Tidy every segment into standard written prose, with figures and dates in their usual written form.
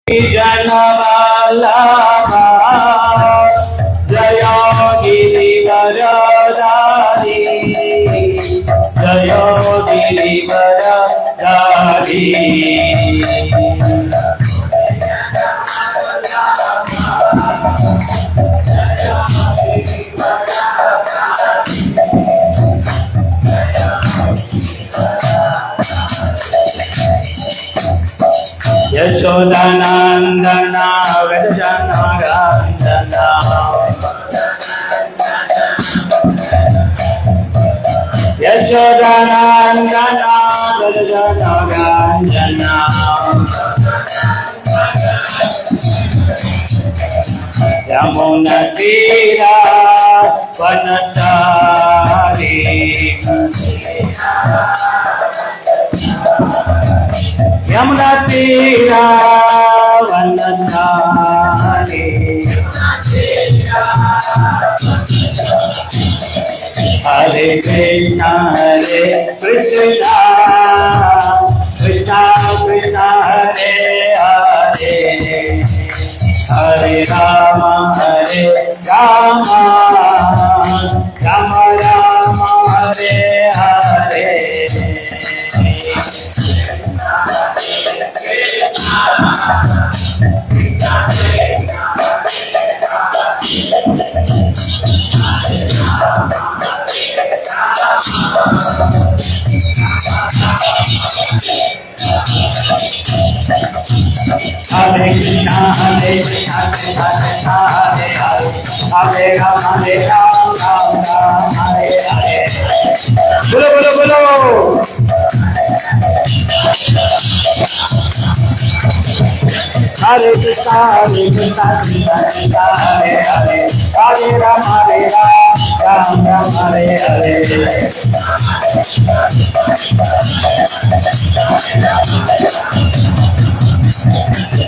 जनवल्लभा जय गिरिवरधारी जय गिरिवरधारी यशोदानंदन व्रजनगंधन यशोदानंदन व्रजनगंधन यमुना तीरा वनचारी यमुना तीरा वनचारी हरे कृष्णा कृष्णा कृष्णा हरे हरे हरे राम राम राम हरे हरे हरे कृष्णा कृष्णा कृष्णा हरे हरे हरे राम राम हरे हरे बोलो बोलो बोलो हरे कृष्णा कृष्णा कृष्णा हरे हरे हरे राम राम हरे हरे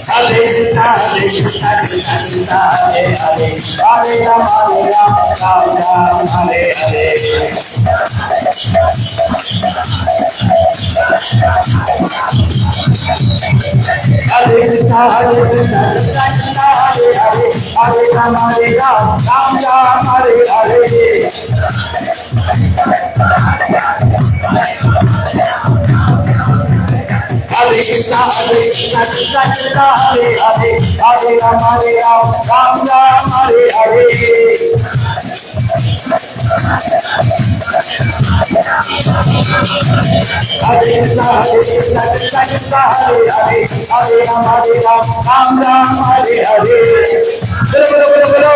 हरे कृष्णा कृष्णा कृष्णा हरे हरे हरे राम राम हरे हरे हरे कृष्णा कृष्णा कृष्णा हरे हरे हरे राम राम हरे हरे हरे कृष्णा कृष्णा कृष्णा हरे हरे हरे राम राम हरे हरे हरे कृष्णा कृष्णा हरे हरे हरे राम राम हरे हरे बोलो बोलो बोलो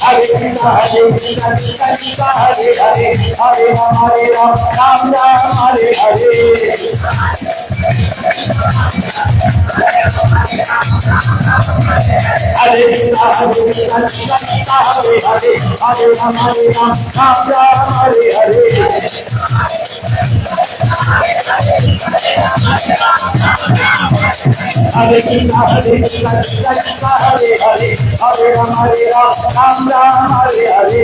हरे कृष्णा कृष्णा हरे हरे हरे राम राम हरे हरे हरे कृष्णा कृष्णा हरे हरे हरे राम हरे हरे हरे कृष्णा कृष्णा हरे हरे हरे राम हरे हरे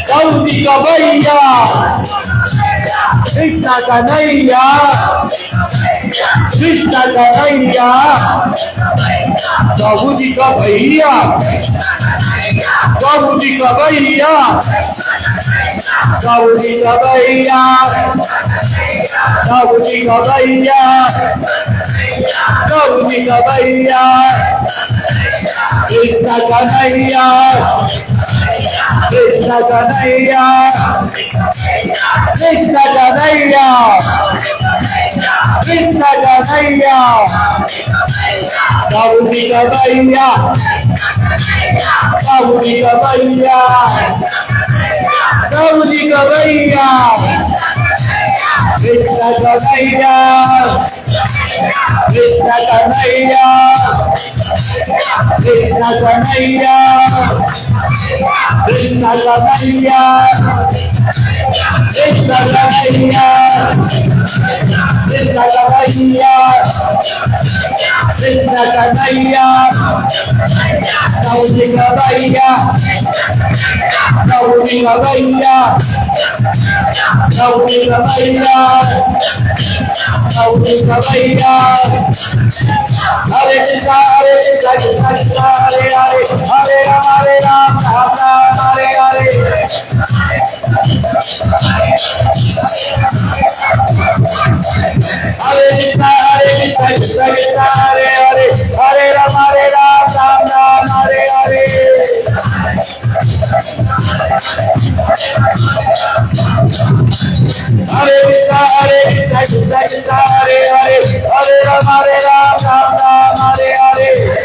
गौरी कन्हैया कृष्ण कन्हैया कृष्ण कन्हैया प्रभु जी का भैया प्रभु जी का भैया प्रभु जी का भैया प्रभु जी का भैया प्रभु जी का भैया कृष्ण कन्हैया कृष्ण कन्हैया कृष्ण कन्हैया कृष्ण कन्हैया प्रभु जी का भैया प्रभु जी का भैया प्रभु जी का भैया Krishna Kanhaiya Krishna Kanhaiya Krishna Kanhaiya Krishna Kanhaiya, Krishna Kanhaiya, Krishna Kanhaiya, Krishna Kanhaiya, Gauri Kanhaiya, Gauri Kanhaiya, Gauri Kanhaiya, Gauri Kanhaiya. Hare Krishna, Hare Krishna, Krishna Krishna, Hare Hare, Hare Rama, Ram Ram, Hare Hare. Hare Krishna, Hare Krishna, Krishna Krishna, Hare Hare, Hare Rama, Ram Ram, Hare Hare. Hare Krishna, Hare Krishna, Krishna Krishna, Hare Hare, Hare Rama, Ram Ram, Hare Hare.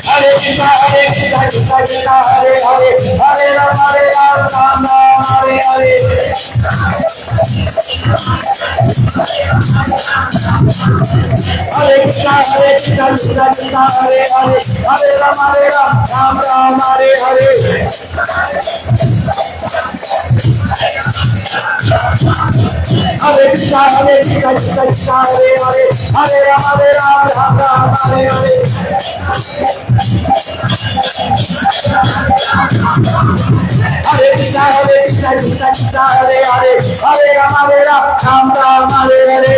Hare Krishna, Hare Krishna, Krishna Krishna, Hare Hare, Hare Rama, Ram Ram, Hare Hare. Hare Krishna, Hare Krishna, Krishna Krishna, Hare Hare, Hare Rama, Ram Ram, Hare Hare. Hare Krishna, Hare Krishna, Krishna Krishna, Hare Hare, Hare Rama, Ram Ram, Hare Hare. Hare Krishna, Hare Krishna, Krishna Krishna, Hare Hare, Hare Rama, Ram Ram, Hare Hare.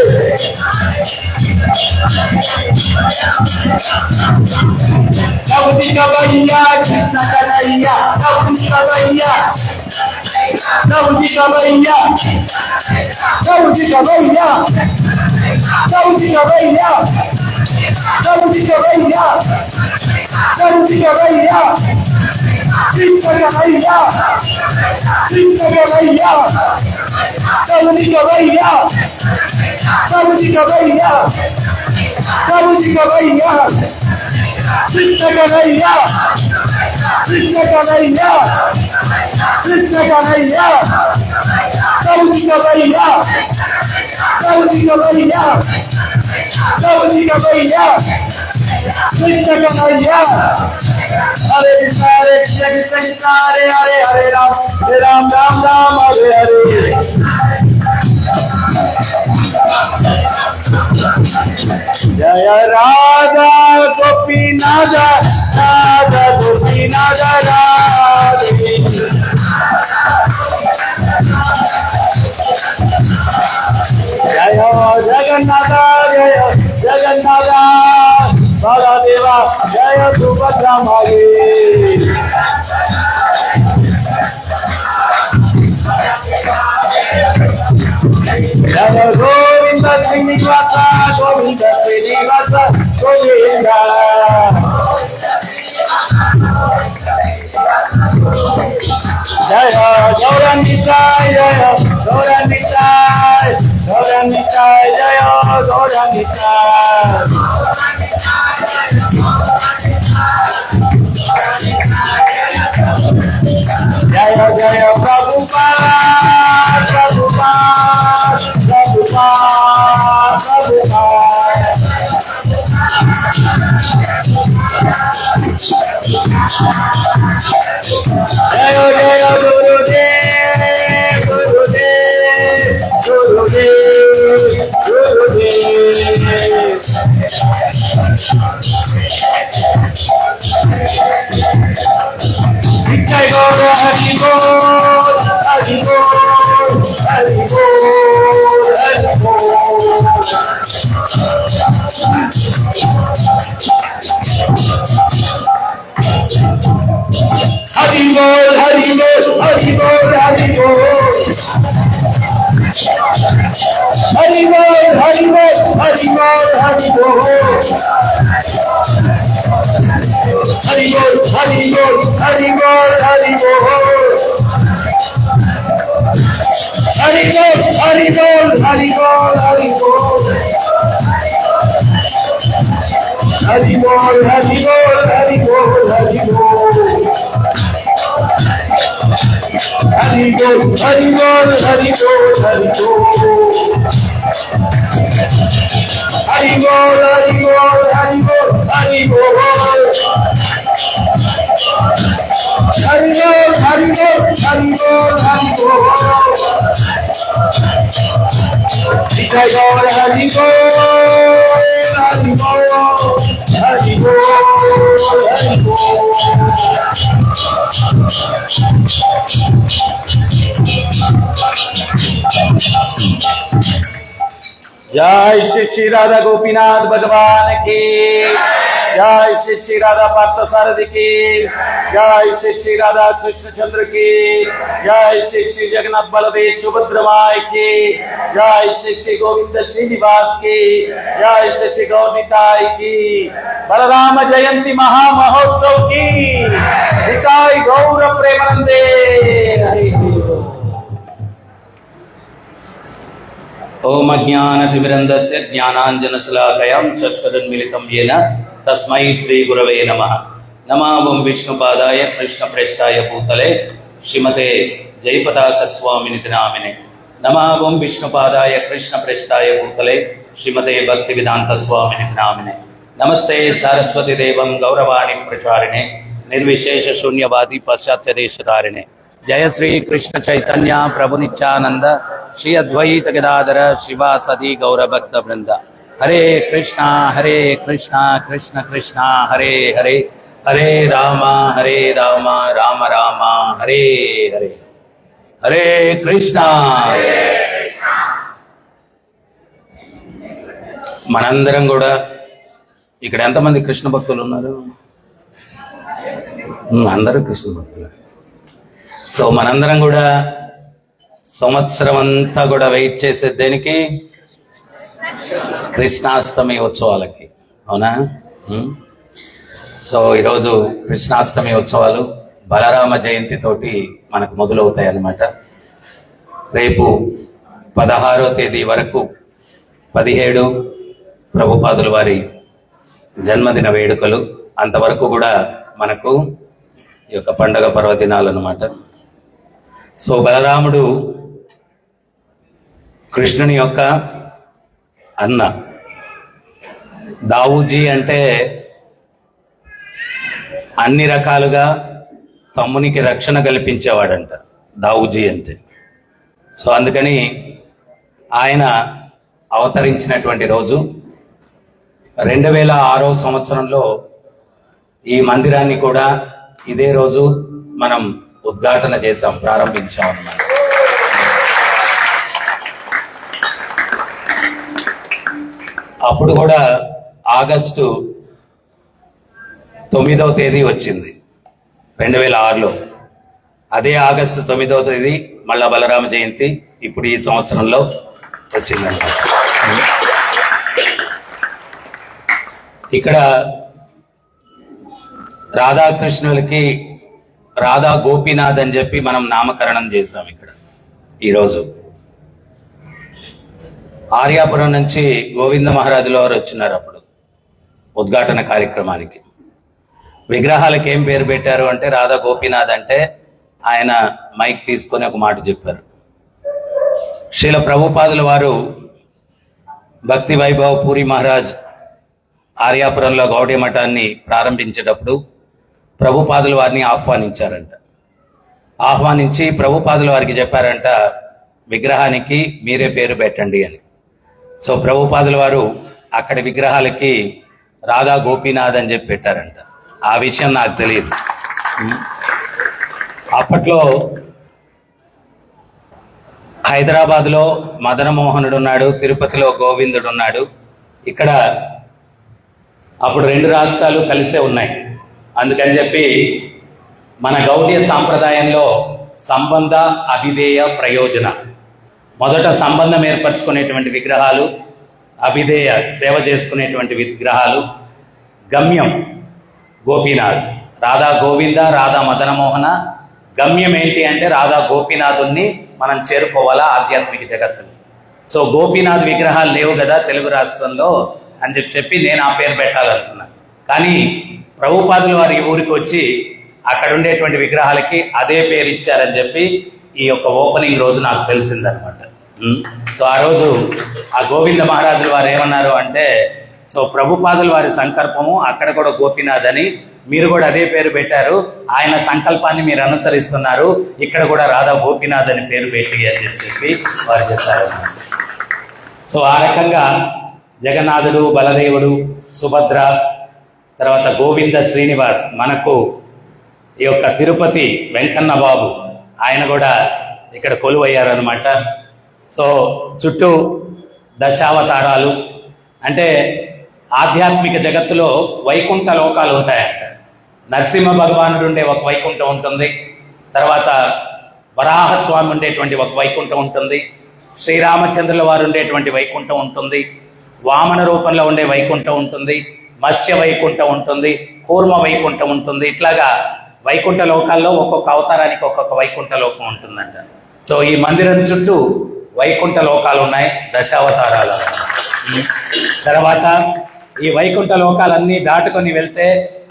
Gauri Kanhaiya, Krishna Kanhaiya, Gauri Kanhaiya, Gauri Kanhaiya, Gauri Kanhaiya, Gauri Kanhaiya, Gauri Kanhaiya, Gauri Kanhaiya, Krishna Kanhaiya, Krishna Kanhaiya, Gauri Kanhaiya, Gauri Kanhaiya, Gauri Kanhaiya, Krishna Kanhaiya, Krishna Kanhaiya, Krishna Kanhaiya, Gauri Kanhaiya, Gauri Kanhaiya, Gauri Kanhaiya, Krishna Kanhaiya. Hare Krishna, Hare Krishna, Krishna Krishna, Hare Hare, Hare Ram, Ram Ram, Hare Hare. Jaya Radha Gopinath, Radha Gopinath, Radhe. Jaya Jagannatha, Jaya Jagannatha, Baladeva, Jaya Subhadra Mage. Jaya Govinda Srinivasa, Govinda Srinivasa, Govinda. Jaya Gauranitai, Jaya Gauranitai, Gauranitai, Jaya Gauranitai. Jaya Jaya Prabhupada, Prabhupada, Prabhupada, Prabhupada. Jaya Jaya Gurudev, Gurudev, Gurudev, Gurudev. Jai Gaura Hari Bol, Hari Bol, Hari Bol, Hari Bol. Hari Bol, Hari Bol, Hari Bol, Hari Bol. Hari Bol, Hari Bol, Hari Bol, Hari Bol. Hari Bol, Hari Bol, Hari Bol, Hari Bol. Hari Bol, Hari Bol, Hari Bol, Hari Bol. Hari Bol, Hari Bol, Hari Bol, Hari Bol. Hari Bol, Hari Bol, Hari Bol, Hari Bol. Hari बोल हरि बोल हरि बोल हरि बोल हरि बोल हरि बोल हरि बोल हरि बोल जय गौर हरि बोल हरि बोल हरि बोल हरि बोल। जय श्री श्री राधा गोपीनाथ भगवान की जय, श्री श्री राधा पार्थ सारथी की जय, श्री श्री राधा कृष्णचंद्र की जय, श्री श्री जगन्नाथ बलदेव सुभद्र माई की जय, श्री श्री गोविंद श्रीनिवास की जय, श्री श्री गौरताई की बलराम जयंती महामहोत्सव की निताई गौर प्रेमानंदे। ओम अज्ञानतिमिरन्धस्य ज्ञानाञ्जनशलाकयां चक्षुरुन्मीलितं येन तस्मै श्रीगुरवे नमः। नमः ओं विष्णुपादाय कृष्णप्रेष्ठाय भूतले श्रीमते जयपताकस्वामिनिति नामिने। नमः ओं विष्णुपादाय कृष्णप्रेष्ठाय भूतले श्रीमते भक्तिवेदान्तस्वामिनिति नामिने। नमस्ते सरस्वती देवं गौरवाणी प्रचारिणे निर्विशेष शून्यवादी पाश्चात्य देशधारिणे। जय श्री कृष्ण चैतन्य प्रभु नित्यानंद श्री अद्वैत गदाधर शिवासदि गौर भक्त वृंद। हरे कृष्णा कृष्ण कृष्ण हरे हरे, हरे राम राम राम हरे हरे, हरे कृष्णा। మనందరం కూడా ఇక్కడ ఎంతమంది కృష్ణ భక్తులు ఉన్నారు? అందరూ కృష్ణ భక్తులు. సో మనందరం కూడా సంవత్సరం అంతా కూడా వెయిట్ చేసే దేనికి? కృష్ణాష్టమి ఉత్సవాలకి, అవునా? సో ఈరోజు కృష్ణాష్టమి ఉత్సవాలు బలరామ జయంతి తోటి మనకు మొదలవుతాయి అన్నమాట. రేపు 16వ తేదీ వరకు 17 ప్రభుపాదుల వారి జన్మదిన వేడుకలు, అంతవరకు కూడా మనకు ఈ యొక్క పండగ పర్వదినాలు అన్నమాట. సో బలరాముడు కృష్ణుని యొక్క అన్న. దావుజీ అంటే అన్ని రకాలుగా తమ్మునికి రక్షణ కల్పించేవాడంట దావుజీ అంటే. సో అందుకని ఆయన అవతరించినటువంటి రోజు 2006వ సంవత్సరంలో ఈ మందిరాన్ని కూడా ఇదే రోజు మనం ఉద్ఘాటన చేశాం, ప్రారంభించాం అన్నమాట. అప్పుడు కూడా ఆగస్టు 9వ తేదీ వచ్చింది 2006లో. అదే ఆగస్టు 9వ తేదీ మళ్ళా బలరామ జయంతి ఇప్పుడు ఈ సంవత్సరంలో వచ్చిందంట. ఇక్కడ రాధాకృష్ణులకి రాధా గోపీనాథ్ అని చెప్పి మనం నామకరణం చేశాం ఇక్కడ ఈరోజు. ఆర్యాపురం నుంచి గోవింద మహారాజుల వారు వచ్చినారు అప్పుడు ఉద్ఘాటన కార్యక్రమానికి. విగ్రహాలకు ఏం పేరు పెట్టారు అంటే రాధా గోపీనాథ్ అంటే ఆయన మైక్ తీసుకొని ఒక మాట చెప్పారు. శ్రీల ప్రభుపాదుల వారు భక్తి వైభవ్ పూరి మహారాజ్ ఆర్యాపురంలో గౌడీ మఠాన్ని ప్రారంభించేటప్పుడు ప్రభుపాదుల వారిని ఆహ్వానించారంట. ఆహ్వానించి ప్రభుపాదుల వారికి చెప్పారంట, విగ్రహానికి మీరే పేరు పెట్టండి అని. సో ప్రభుపాదుల వారు అక్కడి విగ్రహాలకి రాధా గోపీనాథ్ అని చెప్పి పెట్టారంట. ఆ విషయం నాకు తెలియదు. అప్పట్లో హైదరాబాద్లో మదనమోహనుడు ఉన్నాడు, తిరుపతిలో గోవిందుడు ఉన్నాడు. ఇక్కడ అప్పుడు 2 రాష్ట్రాలు కలిసే ఉన్నాయి. అందుకని చెప్పి మన గౌడీయ సాంప్రదాయంలో సంబంధ అభిధేయ ప్రయోజన, మొదట సంబంధం ఏర్పరచుకునేటువంటి విగ్రహాలు, అభిధేయ సేవ చేసుకునేటువంటి విగ్రహాలు, గమ్యం గోపీనాథ్, రాధా గోవింద రాధా మదనమోహన. గమ్యం ఏంటి అంటే రాధా గోపీనాథుణ్ణి మనం చేరుకోవాలా ఆధ్యాత్మిక జగత్తుని. సో గోపీనాథ్ విగ్రహాలు లేవు కదా తెలుగు రాష్ట్రంలో అని చెప్పి నేను ఆ పేరు పెట్టాలనుకున్నాను. కానీ ప్రభుపాదుల వారి ఊరికి వచ్చి అక్కడ ఉండేటువంటి విగ్రహాలకి అదే పేరు ఇచ్చారని చెప్పి ఈ యొక్క ఓపెనింగ్ రోజు నాకు తెలిసిందనమాట. సో ఆ రోజు ఆ గోవింద మహారాజుల వారు ఏమన్నారు అంటే, సో ప్రభుపాదుల వారి సంకల్పము అక్కడ కూడా గోపీనాథ్ అని, మీరు కూడా అదే పేరు పెట్టారు, ఆయన సంకల్పాన్ని మీరు అనుసరిస్తున్నారు, ఇక్కడ కూడా రాధా గోపీనాథ్ అని పేరు పెట్టి అని చెప్పి వారు చెప్పారు. సో ఆ రకంగా జగన్నాథుడు, బలదేవుడు, సుభద్ర, తర్వాత గోవింద శ్రీనివాస్, మనకు ఈ యొక్క తిరుపతి వెంకన్న బాబు ఆయన కూడా ఇక్కడ కొలువయ్యారనమాట. సో చుట్టూ దశావతారాలు, అంటే ఆధ్యాత్మిక జగత్తులో వైకుంఠ లోకాలు ఉంటాయంట. నరసింహ భగవానుడు ఉండే ఒక వైకుంఠం ఉంటుంది, తర్వాత వరాహస్వామి ఉండేటువంటి ఒక వైకుంఠం ఉంటుంది, శ్రీరామచంద్రుల వారు ఉండేటువంటి వైకుంఠం ఉంటుంది, వామన రూపంలో ఉండే వైకుంఠం ఉంటుంది, మత్స్య వైకుంఠం ఉంటుంది, కూర్మ వైకుంఠం ఉంటుంది. ఇట్లాగా వైకుంఠ లోకాల్లో ఒక్కొక్క అవతారానికి ఒక్కొక్క వైకుంఠ లోకం ఉంటుందంట. సో ఈ మందిరం చుట్టూ వైకుంఠ లోకాలు ఉన్నాయి, దశావతారాలు. తర్వాత ఈ వైకుంఠ లోకాలన్నీ దాటుకొని వెళ్తే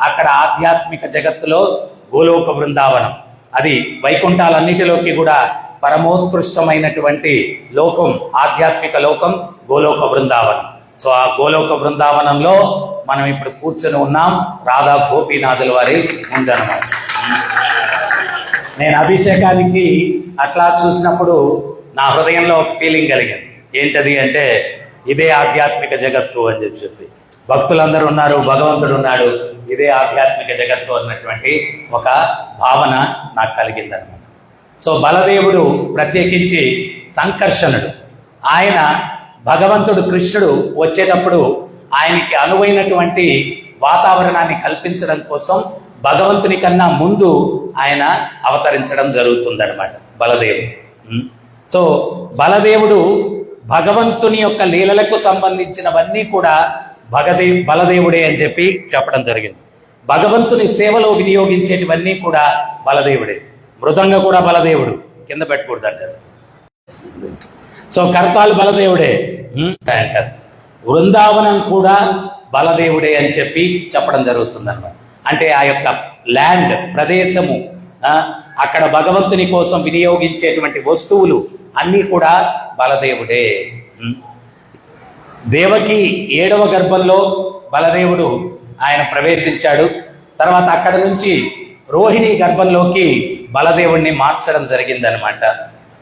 అక్కడ ఆధ్యాత్మిక జగత్తులో గోలోక బృందావనం, అది వైకుంఠాలన్నిటిలోకి కూడా పరమోత్కృష్టమైనటువంటి లోకం, ఆధ్యాత్మిక లోకం గోలోక బృందావనం. సో ఆ గోలోక బృందావనంలో మనం ఇప్పుడు కూర్చొని ఉన్నాం, రాధా గోపీనాథుల వారి ముందనమాట. నేను అభిషేకానికి అట్లా చూసినప్పుడు నా హృదయంలో ఒక ఫీలింగ్ కలిగింది. ఏంటది అంటే, ఇదే ఆధ్యాత్మిక జగత్తు అని చెప్పి భక్తులందరూ ఉన్నారు, భగవంతుడు ఉన్నాడు, ఇదే ఆధ్యాత్మిక జగత్తు అన్నటువంటి ఒక భావన నాకు కలిగిందనమాట. సో బలదేవుడు ప్రత్యేకించి సంకర్షణుడు, ఆయన భగవంతుడు కృష్ణుడు వచ్చేటప్పుడు ఆయనకి అనువైనటువంటి వాతావరణాన్ని కల్పించడం కోసం భగవంతుని కన్నా ముందు ఆయన అవతరించడం జరుగుతుందన్నమాట బలదేవుడు. సో బలదేవుడు భగవంతుని యొక్క లీలలకు సంబంధించినవన్నీ కూడా బలదేవుడే అని చెప్పి చెప్పడం జరిగింది. భగవంతుని సేవలో వినియోగించేటివన్నీ కూడా బలదేవుడే. మృదంగ కూడా బలదేవుడు, కింద పెట్టకూడదు అంటారు. సో కర్తాలు బలదేవుడే అంటారు. బృందావనం కూడా బలదేవుడే అని చెప్పి చెప్పడం జరుగుతుంది అన్నమాట. అంటే ఆ యొక్క ల్యాండ్, ప్రదేశము, అక్కడ భగవంతుని కోసం వినియోగించేటువంటి వస్తువులు అన్నీ కూడా బలదేవుడే. దేవకి 7వ గర్భంలో బలదేవుడు ఆయన ప్రవేశించాడు. తర్వాత అక్కడ నుంచి రోహిణి గర్భంలోకి బలదేవుడిని మార్చడం జరిగిందనమాట.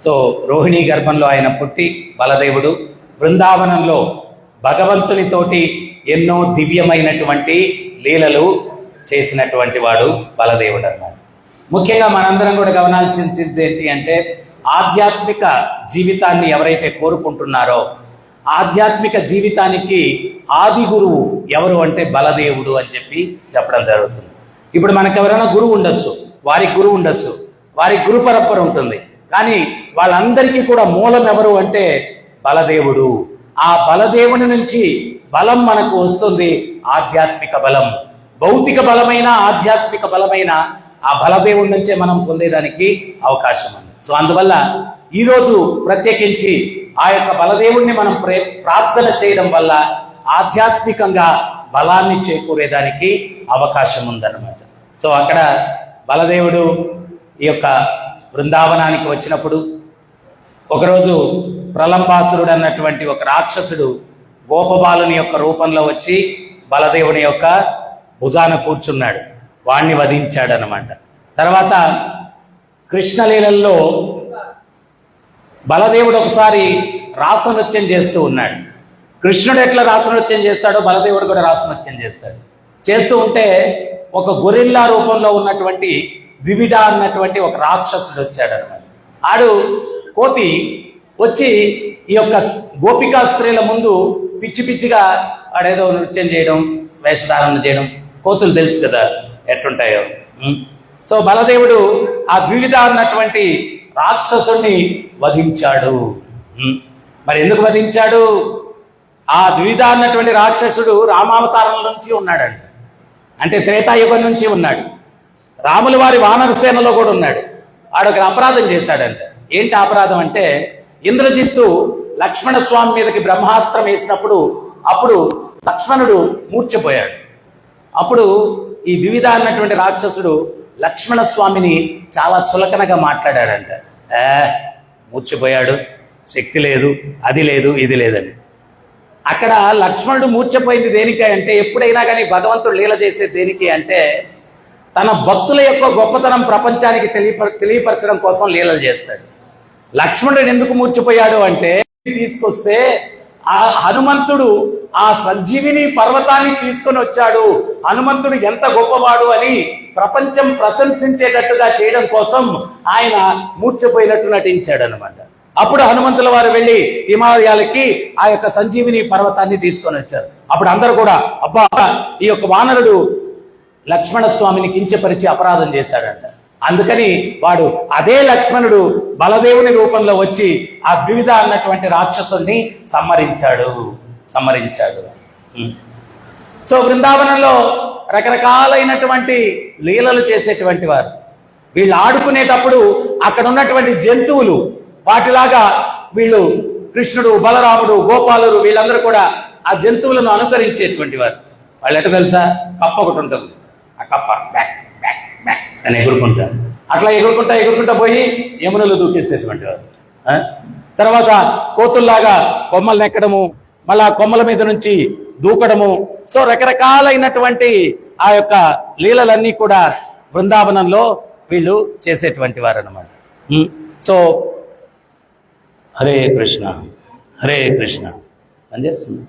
సో రోహిణి గర్భంలో ఆయన పుట్టి బలదేవుడు బృందావనంలో భగవంతునితోటి ఎన్నో దివ్యమైనటువంటి లీలలు చేసినటువంటి వాడు బలదేవుడు అన్నమాట. ముఖ్యంగా మనందరం కూడా గమనించింది ఏంటి అంటే, ఆధ్యాత్మిక జీవితాన్ని ఎవరైతే కోరుకుంటున్నారో, ఆధ్యాత్మిక జీవితానికి ఆది గురువు ఎవరు అంటే బలదేవుడు అని చెప్పి చెప్పడం జరుగుతుంది. ఇప్పుడు మనకు ఎవరైనా గురువు ఉండొచ్చు, వారికి గురువు ఉండొచ్చు, వారికి గురు పరంపర ఉంటుంది, కానీ వాళ్ళందరికీ కూడా మూలం ఎవరు అంటే బలదేవుడు. ఆ బలదేవుని నుంచి బలం మనకు వస్తుంది, ఆధ్యాత్మిక బలం. భౌతిక బలమైన ఆధ్యాత్మిక బలమైన ఆ బలదేవుడి నుంచే మనం పొందేదానికి అవకాశం ఉంది. సో అందువల్ల ఈరోజు ప్రత్యేకించి ఆ యొక్క బలదేవుడిని మనం ప్రార్థన చేయడం వల్ల ఆధ్యాత్మికంగా బలాన్ని చేకూరేదానికి అవకాశం ఉందన్నమాట. సో అక్కడ బలదేవుడు ఈ యొక్క బృందావనానికి వచ్చినప్పుడు ఒకరోజు ప్రలంబాసురుడు అన్నటువంటి ఒక రాక్షసుడు గోపబాలుని యొక్క రూపంలో వచ్చి బలదేవుని యొక్క భుజాన కూర్చున్నాడు, వాణ్ణి వధించాడు అన్నమాట. తర్వాత కృష్ణలీలల్లో బలదేవుడు ఒకసారి రాసనృత్యం చేస్తూ ఉన్నాడు. కృష్ణుడు ఎట్లా రాసనృత్యం చేస్తాడో బలదేవుడు కూడా రాసనృత్యం చేస్తాడు. చేస్తూ ఉంటే ఒక గొరిల్లా రూపంలో ఉన్నటువంటి ద్వివిడ అన్నటువంటి ఒక రాక్షసుడు వచ్చాడు అనమాట. ఆడు కోతి వచ్చి ఈ యొక్క గోపికా స్త్రీల ముందు పిచ్చి పిచ్చిగా ఆడేదో నృత్యం చేయడం, వేషధారణ చేయడం, కోతులు తెలుసు కదా ఎట్లుంటాయో. సో బలదేవుడు ఆ ద్వివిధ అన్నటువంటి రాక్షసుని వధించాడు. మరి ఎందుకు వధించాడు? ఆ ద్వివిధ అన్నటువంటి రాక్షసుడు రామావతారం నుంచి ఉన్నాడంట, అంటే త్రేతాయుగం నుంచి ఉన్నాడు. రాముల వారి వానరసేనలో కూడా ఉన్నాడు. ఆడొక అపరాధం చేశాడంట. ఏంటి అపరాధం అంటే, ఇంద్రజిత్తు లక్ష్మణ స్వామి మీదకి బ్రహ్మాస్త్రం వేసినప్పుడు అప్పుడు లక్ష్మణుడు మూర్ఛపోయాడు. అప్పుడు ఈ ద్వివిధ అన్నటువంటి రాక్షసుడు లక్ష్మణ స్వామిని చాలా చులకనగా మాట్లాడాడంట. మూర్ఛపోయాడు, శక్తి లేదు, అది లేదు, ఇది లేదని. అక్కడ లక్ష్మణుడు మూర్ఛపోయింది దేనికి అంటే, ఎప్పుడైనా కానీ భగవంతుడు లీల చేసే దేనికి అంటే తన భక్తుల యొక్క గొప్పతనం ప్రపంచానికి తెలియపరచడం కోసం లీలలు చేస్తాడు. లక్ష్మణుడు ఎందుకు మూర్ఛపోయాడు అంటే, తీసుకొస్తే ఆ హనుమంతుడు ఆ సంజీవిని పర్వతాన్ని తీసుకొని వచ్చాడు, హనుమంతుడు ఎంత గొప్పవాడు అని ప్రపంచం ప్రశంసించేటట్టుగా చేయడం కోసం ఆయన మూర్ఛపోయినట్టు నటించాడు అనమాట. అప్పుడు హనుమంతుల వారు వెళ్ళి హిమాలయాలకి ఆ యొక్క సంజీవిని పర్వతాన్ని తీసుకొని వచ్చారు. అప్పుడు అందరూ కూడా అబ్బా, ఈ యొక్క వానరుడు లక్ష్మణ స్వామిని కించపరిచి అపరాధం చేశాడంట. అందుకని వాడు అదే లక్ష్మణుడు బలదేవుని రూపంలో వచ్చి ఆ ద్వివిధ అన్నటువంటి రాక్షసుని సంహరించాడు. సో బృందావనంలో రకరకాలైనటువంటి లీలలు చేసేటువంటి వారు. వీళ్ళు ఆడుకునేటప్పుడు అక్కడ ఉన్నటువంటి జంతువులు వాటిలాగా వీళ్ళు కృష్ణుడు, బలరాముడు, గోపాలుడు వీళ్ళందరూ కూడా ఆ జంతువులను అనుకరించేటువంటి వారు. వాళ్ళు ఎట్లా తెలుసా, కప్ప ఒకటి ఉంటుంది, ఆ కప్ప బ్యాక్ బ్యాక్ బ్యాక్ అని ఎగురుకుంటారు. అట్లా ఎగురుకుంటా పోయి యమునలు దూకేసేటువంటి వారు. తర్వాత కోతుల్లాగా కొమ్మలు నెక్కడము, మళ్ళా కొమ్మల మీద నుంచి దూకడము. సో రకరకాలైనటువంటి ఆ యొక్క లీలలన్నీ కూడా బృందావనంలో వీళ్ళు చేసేటువంటి వారు అన్నమాట. సో హరే కృష్ణ హరే కృష్ణ పనిచేస్తుంది,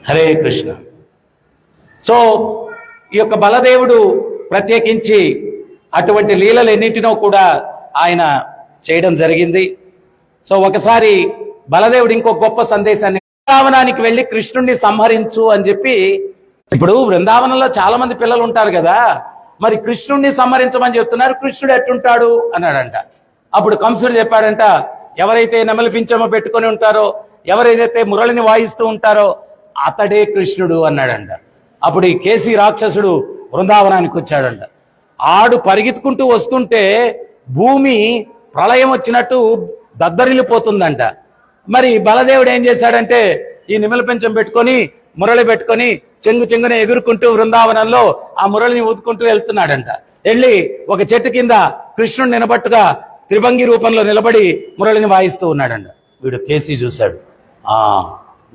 హరే కృష్ణ. సో ఈ యొక్క బలదేవుడు ప్రత్యేకించి అటువంటి లీలలు ఎన్నింటినో కూడా ఆయన చేయడం జరిగింది. సో ఒకసారి బలదేవుడు ఇంకో గొప్ప సందేశాన్ని, బృందావనానికి వెళ్ళి కృష్ణుణ్ణి సంహరించు అని చెప్పి. ఇప్పుడు బృందావనంలో చాలా మంది పిల్లలు ఉంటారు కదా, మరి కృష్ణుణ్ణి సంహరించమని చెప్తున్నారు, కృష్ణుడు ఎట్టుంటాడు అన్నాడంట. అప్పుడు కంసుడు చెప్పాడంట, ఎవరైతే నెమలి పింఛమ పెట్టుకొని ఉంటారో, ఎవరైతే మురళిని వాయిస్తూ ఉంటారో అతడే కృష్ణుడు అన్నాడంట. అప్పుడు ఈ కేసీ రాక్షసుడు బృందావనానికి వచ్చాడంట. ఆడు పరిగెత్తుకుంటూ వస్తుంటే భూమి ప్రళయం వచ్చినట్టు దద్దరిల్లిపోతుందంట. మరి బలదేవుడు ఏం చేశాడంటే, ఈ నిమల పెంచం పెట్టుకొని మురళి పెట్టుకొని చెంగునే ఎగురుకుంటూ బృందావనంలో ఆ మురళిని ఊదుకుంటూ వెళ్తున్నాడంట. వెళ్ళి ఒక చెట్టు కింద కృష్ణుడు నిలబట్టుగా త్రిభంగి రూపంలో నిలబడి మురళిని వాయిస్తూ ఉన్నాడంట. వీడు కేసీ చూశాడు,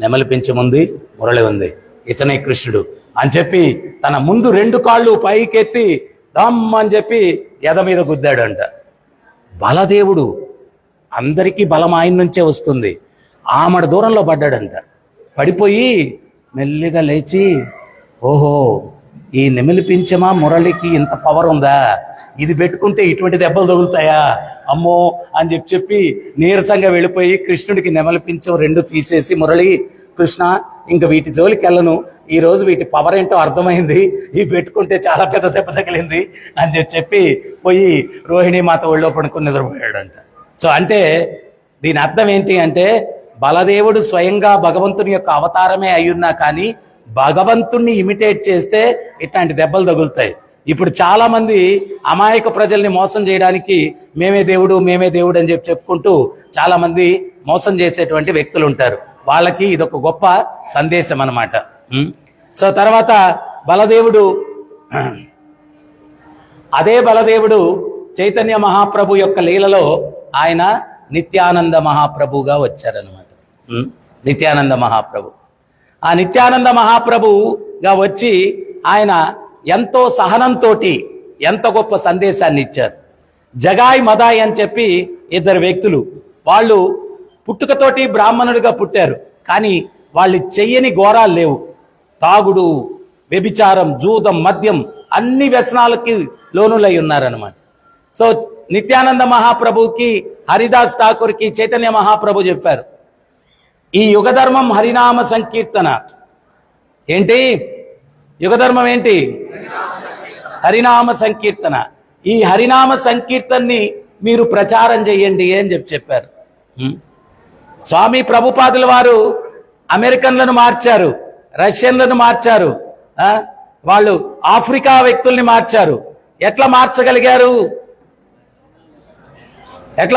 నెమలి పెంచం ఉంది, మురళి ఉంది, ఇతనే కృష్ణుడు అని చెప్పి తన ముందు 2 కాళ్ళు పైకెత్తి దమ్ అని చెప్పి ఎద మీద గుద్దాడంట. బలదేవుడు, అందరికీ బలం ఆయన నుంచే వస్తుంది, ఆమడ దూరంలో పడ్డాడంట. పడిపోయి మెల్లిగా లేచి, ఓహో ఈ నెమిలి పించమా మురళికి ఇంత పవర్ ఉందా, ఇది పెట్టుకుంటే ఇటువంటి దెబ్బలు తగులుతాయా, అమ్మో అని చెప్పి నీరసంగా వెళ్ళిపోయి కృష్ణుడికి నెమలి పించం 2 తీసేసి, మురళి కృష్ణ ఇంక వీటి జోలికి వెళ్ళను, ఈ రోజు వీటి పవర్ ఏంటో అర్థమైంది, ఇవి పెట్టుకుంటే చాలా పెద్ద దెబ్బ తగిలింది అని చెప్పి పోయి రోహిణి మాత ఒళ్ళో పడుకుని నిద్రపోయాడంట. సో అంటే దీని అర్థం ఏంటి అంటే, బలదేవుడు స్వయంగా భగవంతుని యొక్క అవతారమే అయ్యున్నా కానీ భగవంతుణ్ణి ఇమిటేట్ చేస్తే ఇట్లాంటి దెబ్బలు తగులుతాయి. ఇప్పుడు చాలా మంది అమాయక ప్రజల్ని మోసం చేయడానికి మేమే దేవుడు అని చెప్పుకుంటూ చాలా మంది మోసం చేసేటువంటి వ్యక్తులు ఉంటారు. వాళ్ళకి ఇదొక గొప్ప సందేశం అన్నమాట. సో తర్వాత అదే బలదేవుడు చైతన్య మహాప్రభు యొక్క లీలలో ఆయన నిత్యానంద మహాప్రభుగా వచ్చారనమాట. నిత్యానంద మహాప్రభు, ఆ నిత్యానంద మహాప్రభుగా వచ్చి ఆయన ఎంతో సహనంతో ఎంత గొప్ప సందేశాన్ని ఇచ్చారు. జగాయ్ మదాయ్ అని చెప్పి 2 వ్యక్తులు, వాళ్ళు పుట్టుకతోటి బ్రాహ్మణుడిగా పుట్టారు, కానీ వాళ్ళు చెయ్యని ఘోరాలు లేవు. తాగుడు, వ్యభిచారం, జూదం, మద్యం అన్ని వ్యసనాలకి లోనులై ఉన్నారనమాట. సో నిత్యానంద మహాప్రభుకి, హరిదాస్ ఠాకూర్కి చైతన్య మహాప్రభు చెప్పారు, ఈ యుగధర్మం హరినామ సంకీర్తన. ఏంటి యుగధర్మం ఏంటి? హరినామ సంకీర్తన. ఈ హరినామ సంకీర్తన్ని మీరు ప్రచారం చేయండి అని చెప్పారు. స్వామి ప్రభుపాదుల వారు అమెరికన్లను మార్చారు, రష్యన్లను మార్చారు, వాళ్ళు ఆఫ్రికా వ్యక్తుల్ని మార్చారు. ఎట్లా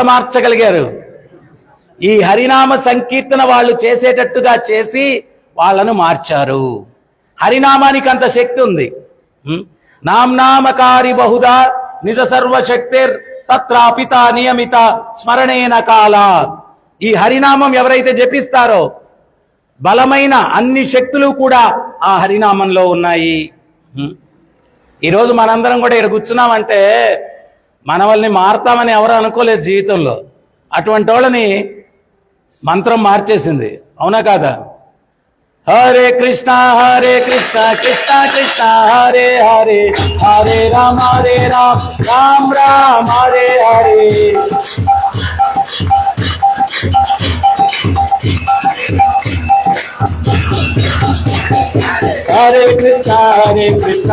మార్చగలిగారు? ఈ హరినామ సంకీర్తన వాళ్ళు చేసేటట్టుగా చేసి వాళ్ళను మార్చారు. హరినామానికి అంత శక్తి ఉంది. నామ్నామకారి బహుదా నిజ సర్వశక్తిర్ తత్రాపిత నియమిత స్మరణేన కాల. ఈ హరినామం ఎవరైతే జపిస్తారో బలమైన అన్ని శక్తులు కూడా ఆ హరినామంలో ఉన్నాయి. ఈరోజు మనందరం కూడా ఇక్కడ కూర్చున్నామంటే మన వాళ్ళని మారుతామని ఎవరు అనుకోలేదు జీవితంలో. అటువంటి వాళ్ళని మంత్రం మార్చేసింది, అవునా కాదా? హరే కృష్ణ కృష్ణ కృష్ణ హరే హరే, హరే రామ రామ రామ హరే హరే. హరే కృష్ణ కృష్ణ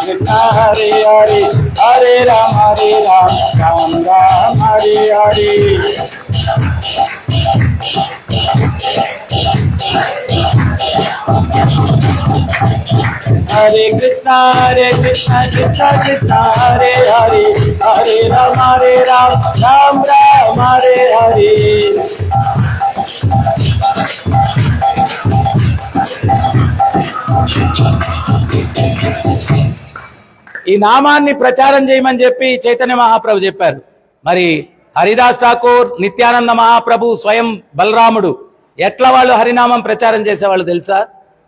కృష్ణ హరే హరే, హరే రామ రామ రామ హరే హరే. హరే కృష్ణ కృష్ణ కృష్ణ హరే హరే, హరే రామ రామ రామ హరే హరే. ఈ నామాన్ని ప్రచారం చేయమని చెప్పి చైతన్య మహాప్రభు చెప్పారు. మరి హరిదాస్ ఠాకూర్, నిత్యానంద మహాప్రభు, స్వయం బలరాముడు ఎట్లా వాళ్ళు హరినామం ప్రచారం చేసేవాళ్ళు తెలుసా?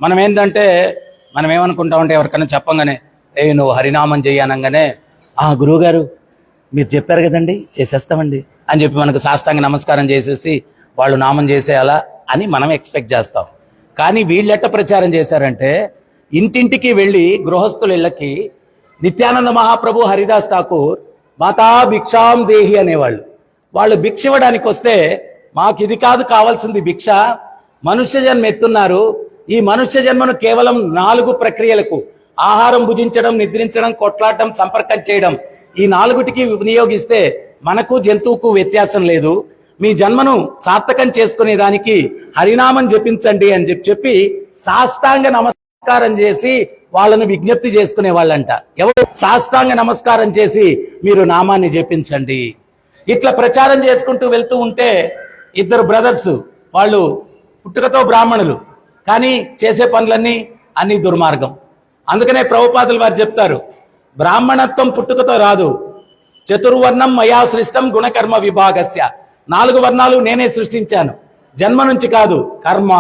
మనం ఏంటంటే మనం ఏమనుకుంటామంటే ఎవరికైనా చెప్పంగానే నువ్వు హరినామం చేయనంగానే గురువు గారు మీరు చెప్పారు కదండి చేసేస్తామండి అని చెప్పి మనకు సాష్టాంగ నమస్కారం చేసేసి వాళ్ళు నామం చేసేయాలా అని మనం ఎక్స్పెక్ట్ చేస్తాం. కానీ వీళ్ళెట్ట ప్రచారం చేశారంటే ఇంటింటికి వెళ్ళి గృహస్థుల ఇళ్ళకి నిత్యానంద మహాప్రభు, హరిదాస్ ఠాకూర్ మాతా భిక్షాం దేహి అనేవాళ్ళు. వాళ్ళు భిక్ష ఇవ్వడానికి వస్తే మాకు ఇది కాదు కావాల్సింది భిక్ష, మనుష్య జన్మ ఎత్తున్నారు, ఈ మనుష్య జన్మను కేవలం 4 ప్రక్రియలకు ఆహారం భుజించడం, నిద్రించడం, కొట్లాడటం, సంపర్కం చేయడం ఈ 4టికి వినియోగిస్తే మనకు జంతువుకు వ్యత్యాసం లేదు, మీ జన్మను సార్థకం చేసుకునే దానికి హరినామం జపించండి అని చెప్పి సాష్టాంగ నమస్కారం చేసి వాళ్ళను విజ్ఞప్తి చేసుకునే వాళ్ళంట. ఎవరు సాష్టాంగ నమస్కారం చేసి మీరు నామాన్ని జపించండి. ఇట్లా ప్రచారం చేసుకుంటూ వెళ్తూ ఉంటే 2 బ్రదర్స్, వాళ్ళు పుట్టుకతో బ్రాహ్మణులు కానీ చేసే పనులన్నీ అన్ని దుర్మార్గం. అందుకనే ప్రభుపాదులు వారు చెప్తారు, బ్రాహ్మణత్వం పుట్టుకతో రాదు, చతుర్వర్ణం మయా సృష్టం గుణకర్మ విభాగస్య. 4 వర్ణాలు నేనే సృష్టించాను, జన్మ నుంచి కాదు, కర్మ,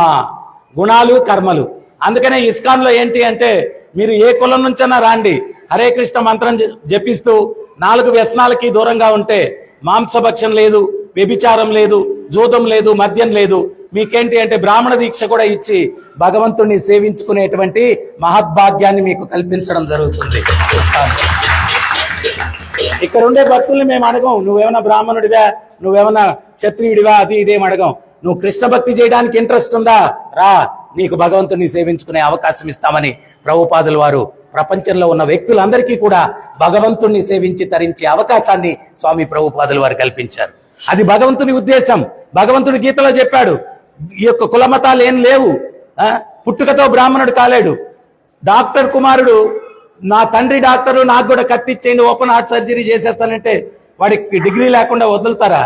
గుణాలు, కర్మలు. అందుకనే ఇస్కాన్ లో ఏంటి అంటే మీరు ఏ కులం నుంచైనా రాండి, హరే కృష్ణ మంత్రం జపిస్తూ 4 వ్యసనాలకి దూరంగా ఉంటే మాంసభక్షం లేదు, వ్యభిచారం లేదు, జూదం లేదు, మద్యం లేదు, మీకేంటి అంటే బ్రాహ్మణ దీక్ష కూడా ఇచ్చి భగవంతుణ్ణి సేవించుకునేటువంటి మహద్భాగ్యాన్ని మీకు కల్పించడం జరుగుతుంది. ఇక్కడ ఉండే భక్తుల్ని మేము అడగం, నువ్వేమన్నా బ్రాహ్మణుడివా, నువ్వేమన్నా క్షత్రియుడివా, అది ఇదేం అడగం. నువ్వు కృష్ణ భక్తి చేయడానికి ఇంట్రెస్ట్ ఉందా, రా, నీకు భగవంతుని సేవించుకునే అవకాశం ఇస్తామని ప్రభుపాదుల వారు ప్రపంచంలో ఉన్న వ్యక్తులందరికీ కూడా భగవంతుణ్ణి సేవించి తరించే అవకాశాన్ని స్వామి ప్రభుపాదుల వారు కల్పించారు. అది భగవంతుని ఉద్దేశం. భగవంతుడు గీతలో చెప్పాడు, ఈ యొక్క కులమతాలు ఏం లేవు, పుట్టుకతో బ్రాహ్మణుడు కాలేడు. డాక్టర్ కుమారుడు, నా తండ్రి డాక్టరు, నాకు కూడా కత్తిచ్చేయండి, ఓపెన్ హార్ట్ సర్జరీ చేసేస్తానంటే వాడికి డిగ్రీ లేకుండా వదులుతారా?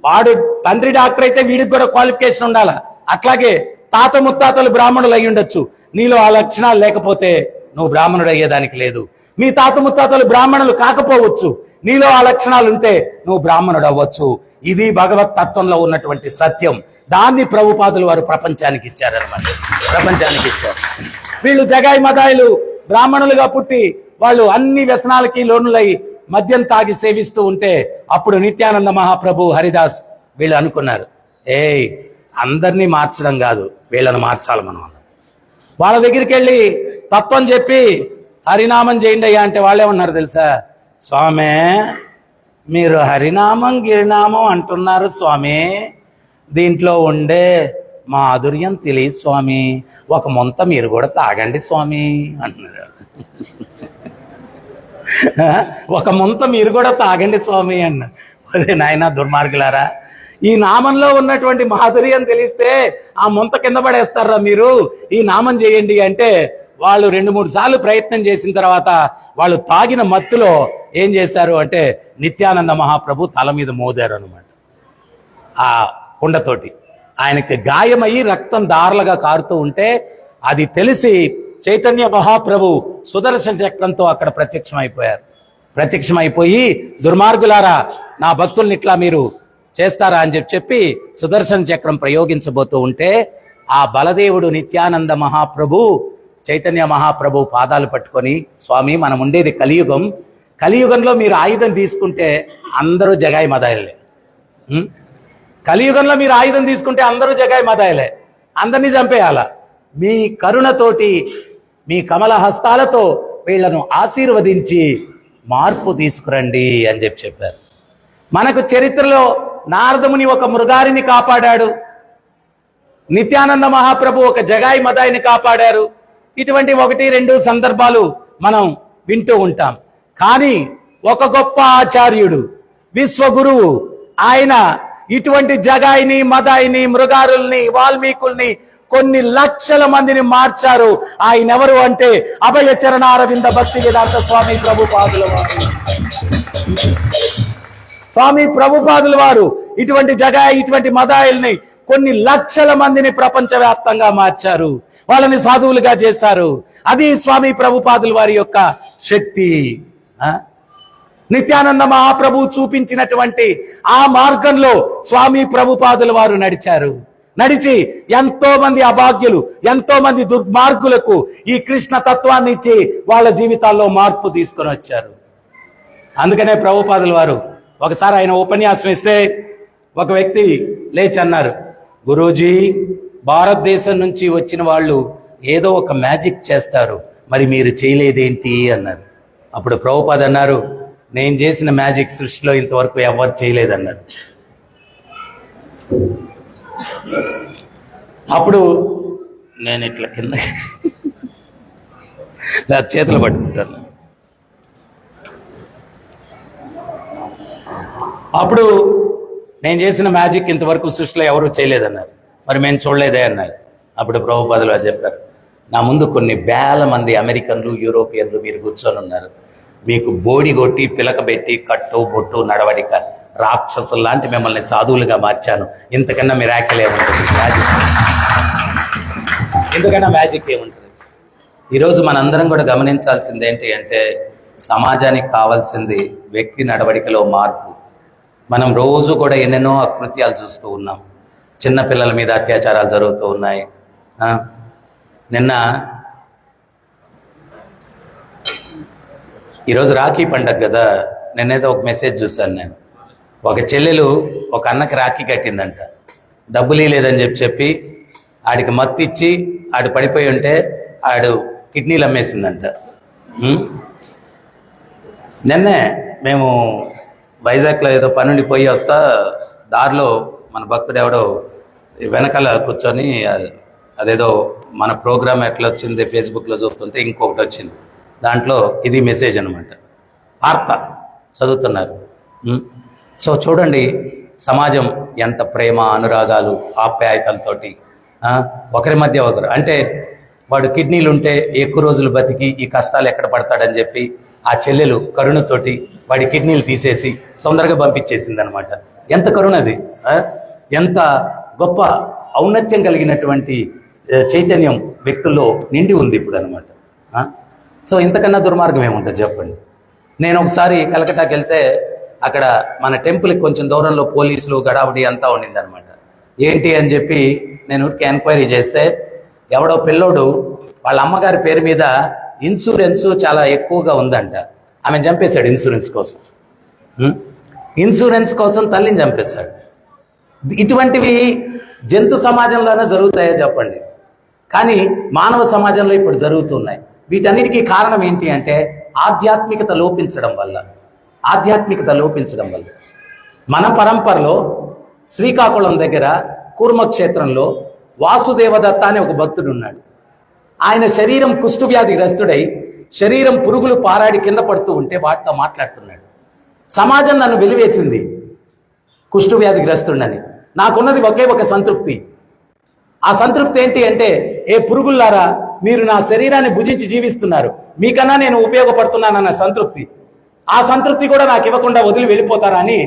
వాడు తండ్రి డాక్టర్ అయితే వీడికి కూడా క్వాలిఫికేషన్ ఉండాలా. అట్లాగే తాత ముత్తాతలు బ్రాహ్మణులు అయి ఉండొచ్చు, నీలో ఆ లక్షణాలు లేకపోతే నువ్వు బ్రాహ్మణుడు అయ్యేదానికి లేదు. మీ తాత ముత్తాతలు బ్రాహ్మణులు కాకపోవచ్చు, నీలో ఆ లక్షణాలు ఉంటే నువ్వు బ్రాహ్మణుడు అవ్వచ్చు. ఇది భగవత్ తత్వంలో ఉన్నటువంటి సత్యం. దాన్ని ప్రభుపాదులు వారు ప్రపంచానికి ఇచ్చారనమాట, ప్రపంచానికి ఇచ్చారు. వీళ్ళు జగాయి మదాయిలు బ్రాహ్మణులుగా పుట్టి వాళ్ళు అన్ని వ్యసనాలకి లోనులై మద్యం తాగి సేవిస్తూ ఉంటే అప్పుడు నిత్యానంద మహాప్రభు, హరిదాస్ వీళ్ళు అనుకున్నారు, అందరినీ మార్చడం కాదు, వీళ్ళని మార్చాలి మనం. వాళ్ళ దగ్గరికి వెళ్ళి తత్వం చెప్పి హరినామం చేయండి అయ్యా అంటే వాళ్ళేమన్నారు తెలుసా? స్వామి, మీరు హరినామం గిరినామం అంటున్నారు స్వామి, దీంట్లో ఉండే మాధుర్యం తెలియదు స్వామి, ఒక ముంత మీరు కూడా తాగండి స్వామి అంటున్నారు. ఒక ముంత మీరు కూడా తాగండి స్వామి అన్నారు. అదే నాయన దుర్మార్గులారా, ఈ నామంలో ఉన్నటువంటి మాధుర్యం తెలిస్తే ఆ ముంత కింద పడేస్తారా మీరు, ఈ నామం చేయండి అంటే వాళ్ళు 2-3 సార్లు ప్రయత్నం చేసిన తర్వాత వాళ్ళు తాగిన మత్తులో ఏం చేశారు అంటే నిత్యానంద మహాప్రభు తల మీద మోదారు అనమాట ఆ కుండతోటి. ఆయనకి గాయమయ్యి రక్తం దారలుగా కారుతూ ఉంటే అది తెలిసి చైతన్య మహాప్రభు సుదర్శన చక్రంతో అక్కడ ప్రత్యక్షమైపోయారు. ప్రత్యక్షమైపోయి, దుర్మార్గులారా, నా భక్తుల్ని ఇట్లా మీరు చేస్తారా అని చెప్పి సుదర్శన చక్రం ప్రయోగించబోతూ ఉంటే ఆ బలదేవుడు నిత్యానంద మహాప్రభు చైతన్య మహాప్రభు పాదాలు పట్టుకొని, స్వామి మనం ఉండేది కలియుగం, కలియుగంలో మీరు ఆయుధం తీసుకుంటే అందరూ జగాయి మదాయిలే. కలియుగంలో మీరు ఆయుధం తీసుకుంటే అందరూ జగాయి మదాయిలే, అందరినీ చంపేయాల. మీ కరుణతోటి, మీ కమల హస్తాలతో వీళ్లను ఆశీర్వదించి మార్పు తీసుకురండి అని చెప్పారు. మనకు చరిత్రలో నారదముని ఒక మృగారిని కాపాడాడు, నిత్యానంద మహాప్రభు ఒక జగాయి మదాయిని కాపాడారు. ఇటువంటి 1-2 సందర్భాలు మనం వింటూ ఉంటాం. కానీ ఒక గొప్ప ఆచార్యుడు, విశ్వగురువు, ఆయన ఇటువంటి జగాయిని, మదాయిని, మృగారుల్ని, వాల్మీకుల్ని, కొన్ని లక్షల మందిని మార్చారు. ఆయన ఎవరు అంటే అభయ చరణారవింద భక్తి వేదాంత స్వామి ప్రభుపాదుల వారు. స్వామి ప్రభుపాదుల వారు ఇటువంటి జగాయి, ఇటువంటి మదాయిల్ని కొన్ని లక్షల మందిని ప్రపంచవ్యాప్తంగా మార్చారు, వాళ్ళని సాధువులుగా చేశారు. అది స్వామి ప్రభుపాదుల వారి యొక్క శక్తి. నిత్యానంద మహాప్రభు చూపించినటువంటి ఆ మార్గంలో స్వామి ప్రభుపాదుల వారు నడిచారు. నడిచి ఎంతో మంది అభాగ్యులు, ఎంతో మంది దుర్మార్గులకు ఈ కృష్ణ తత్వాన్ని ఇచ్చి వాళ్ళ జీవితాల్లో మార్పు తీసుకొని వచ్చారు. అందుకనే ప్రభుపాదుల వారు ఒకసారి ఆయన ఉపన్యాసం ఇస్తే ఒక వ్యక్తి లేచి అన్నారు, గురూజీ, భారతదేశం నుంచి వచ్చిన వాళ్ళు ఏదో ఒక మ్యాజిక్ చేస్తారు, మరి మీరు చేయలేదేంటి అన్నారు. అప్పుడు ప్రభుపాద అన్నారు, నేను చేసిన మ్యాజిక్ సృష్టిలో ఇంతవరకు ఎవరు చేయలేదన్నారు. అప్పుడు నేను ఇట్లా కింద చేతులు పట్టుకుంటాను. అప్పుడు నేను చేసిన మ్యాజిక్ ఇంతవరకు సృష్టిలో ఎవరు చేయలేదన్నారు, మరి మేము చూడలేదే అన్నారు. అప్పుడు ప్రభుపాదులు చెప్పారు, నా ముందు కొన్ని వేల మంది అమెరికన్లు, యూరోపియన్లు మీరు కూర్చొని ఉన్నారు, మీకు బోడి కొట్టి, పిలక పెట్టి, కట్టు బొట్టు నడవడిక రాక్షసులు లాంటి మిమ్మల్ని సాధువులుగా మార్చాను, ఇంతకన్నా మిరాకిల్ ఏముంటుంది, మ్యాజిక్, ఇంతకన్నా మ్యాజిక్ ఏముంటుంది. ఈరోజు మనందరం కూడా గమనించాల్సింది ఏంటి అంటే, సమాజానికి కావాల్సింది వ్యక్తి నడవడికలో మార్పు. మనం రోజు కూడా ఎన్నెన్నో అకృత్యాలు చూస్తూ ఉన్నాం. చిన్న పిల్లల మీద అత్యాచారాలు జరుగుతూ ఉన్నాయి. నిన్న ఈరోజు రాఖీ పండగ కదా, నిన్నేదో ఒక మెసేజ్ చూశాను నేను. ఒక చెల్లెలు ఒక అన్నకి రాఖీ కట్టిందంట, డబ్బులు లేదని చెప్పి ఆడికి మత్తు ఇచ్చి ఆడు పడిపోయి ఉంటే ఆడు కిడ్నీలు అమ్మేసిందంట. నిన్నే మేము వైజాగ్లో ఏదో పనుండి పోయి వస్తా, దారిలో మన భక్తుడు ఎవడో వెనకాల కూర్చొని అదేదో మన ప్రోగ్రామ్ ఎట్లా వచ్చింది ఫేస్బుక్లో చూస్తుంటే ఇంకొకటి వచ్చింది, దాంట్లో ఇది మెసేజ్ అనమాట. వార్త చదువుతున్నారు. సో చూడండి, సమాజం ఎంత ప్రేమ, అనురాగాలు, ఆప్యాయతలతోటి ఒకరి మధ్య ఒకరు. అంటే వాడు కిడ్నీలు ఉంటే ఎక్కువ రోజులు బతికి ఈ కష్టాలు ఎక్కడ పడతాడని చెప్పి ఆ చెల్లెలు కరుణతోటి వాడి కిడ్నీలు తీసేసి తొందరగా పంపించేసింది అనమాట. ఎంత కరుణది, ఎంత గొప్ప ఔన్నత్యం కలిగినటువంటి చైతన్యం వ్యక్తుల్లో నిండి ఉంది ఇప్పుడు అనమాట. సో ఇంతకన్నా దుర్మార్గం ఏముంటుంది చెప్పండి. నేను ఒకసారి కలకటాకి వెళ్తే అక్కడ మన టెంపుల్కి కొంచెం దూరంలో పోలీసులు గడాబడి అంతా ఉండింది అనమాట. ఏంటి అని చెప్పి నేను ఎంక్వైరీ చేస్తే ఎవడో పిల్లోడు వాళ్ళ అమ్మగారి పేరు మీద ఇన్సూరెన్స్ చాలా ఎక్కువగా ఉందంట, ఆమె చంపేశాడు ఇన్సూరెన్స్ కోసం. ఇన్సూరెన్స్ కోసం తల్లిని చంపేశాడు. ఇటువంటివి జంతు సమాజంలోనే జరుగుతాయో చెప్పండి, కానీ మానవ సమాజంలో ఇప్పుడు జరుగుతున్నాయి. వీటన్నిటికీ కారణం ఏంటి అంటే ఆధ్యాత్మికత లోపించడం వల్ల. మన పరంపరలో శ్రీకాకుళం దగ్గర కూర్మక్షేత్రంలో వాసుదేవదత్త అనే ఒక భక్తుడు ఉన్నాడు. ఆయన శరీరం కుష్ఠవ్యాధి గ్రస్తుడై శరీరం పురుగులు పారాడి కింద పడుతూ ఉంటే వాటితో మాట్లాడుతున్నాడు. సమాజం నన్ను వెలివేసింది కుష్ఠవ్యాధి గ్రస్తుడని. నాకున్నది ఒకే ఒక సంతృప్తి. ఆ సంతృప్తి ఏంటి అంటే, ఏ పురుగుల్లారా, మీరు నా శరీరాన్ని భుజించి జీవిస్తున్నారు, మీకన్నా నేను ఉపయోగపడుతున్నానన్న సంతృప్తి. ఆ సంతృప్తి కూడా నాకు ఇవ్వకుండా వదిలి వెళ్ళిపోతారా అని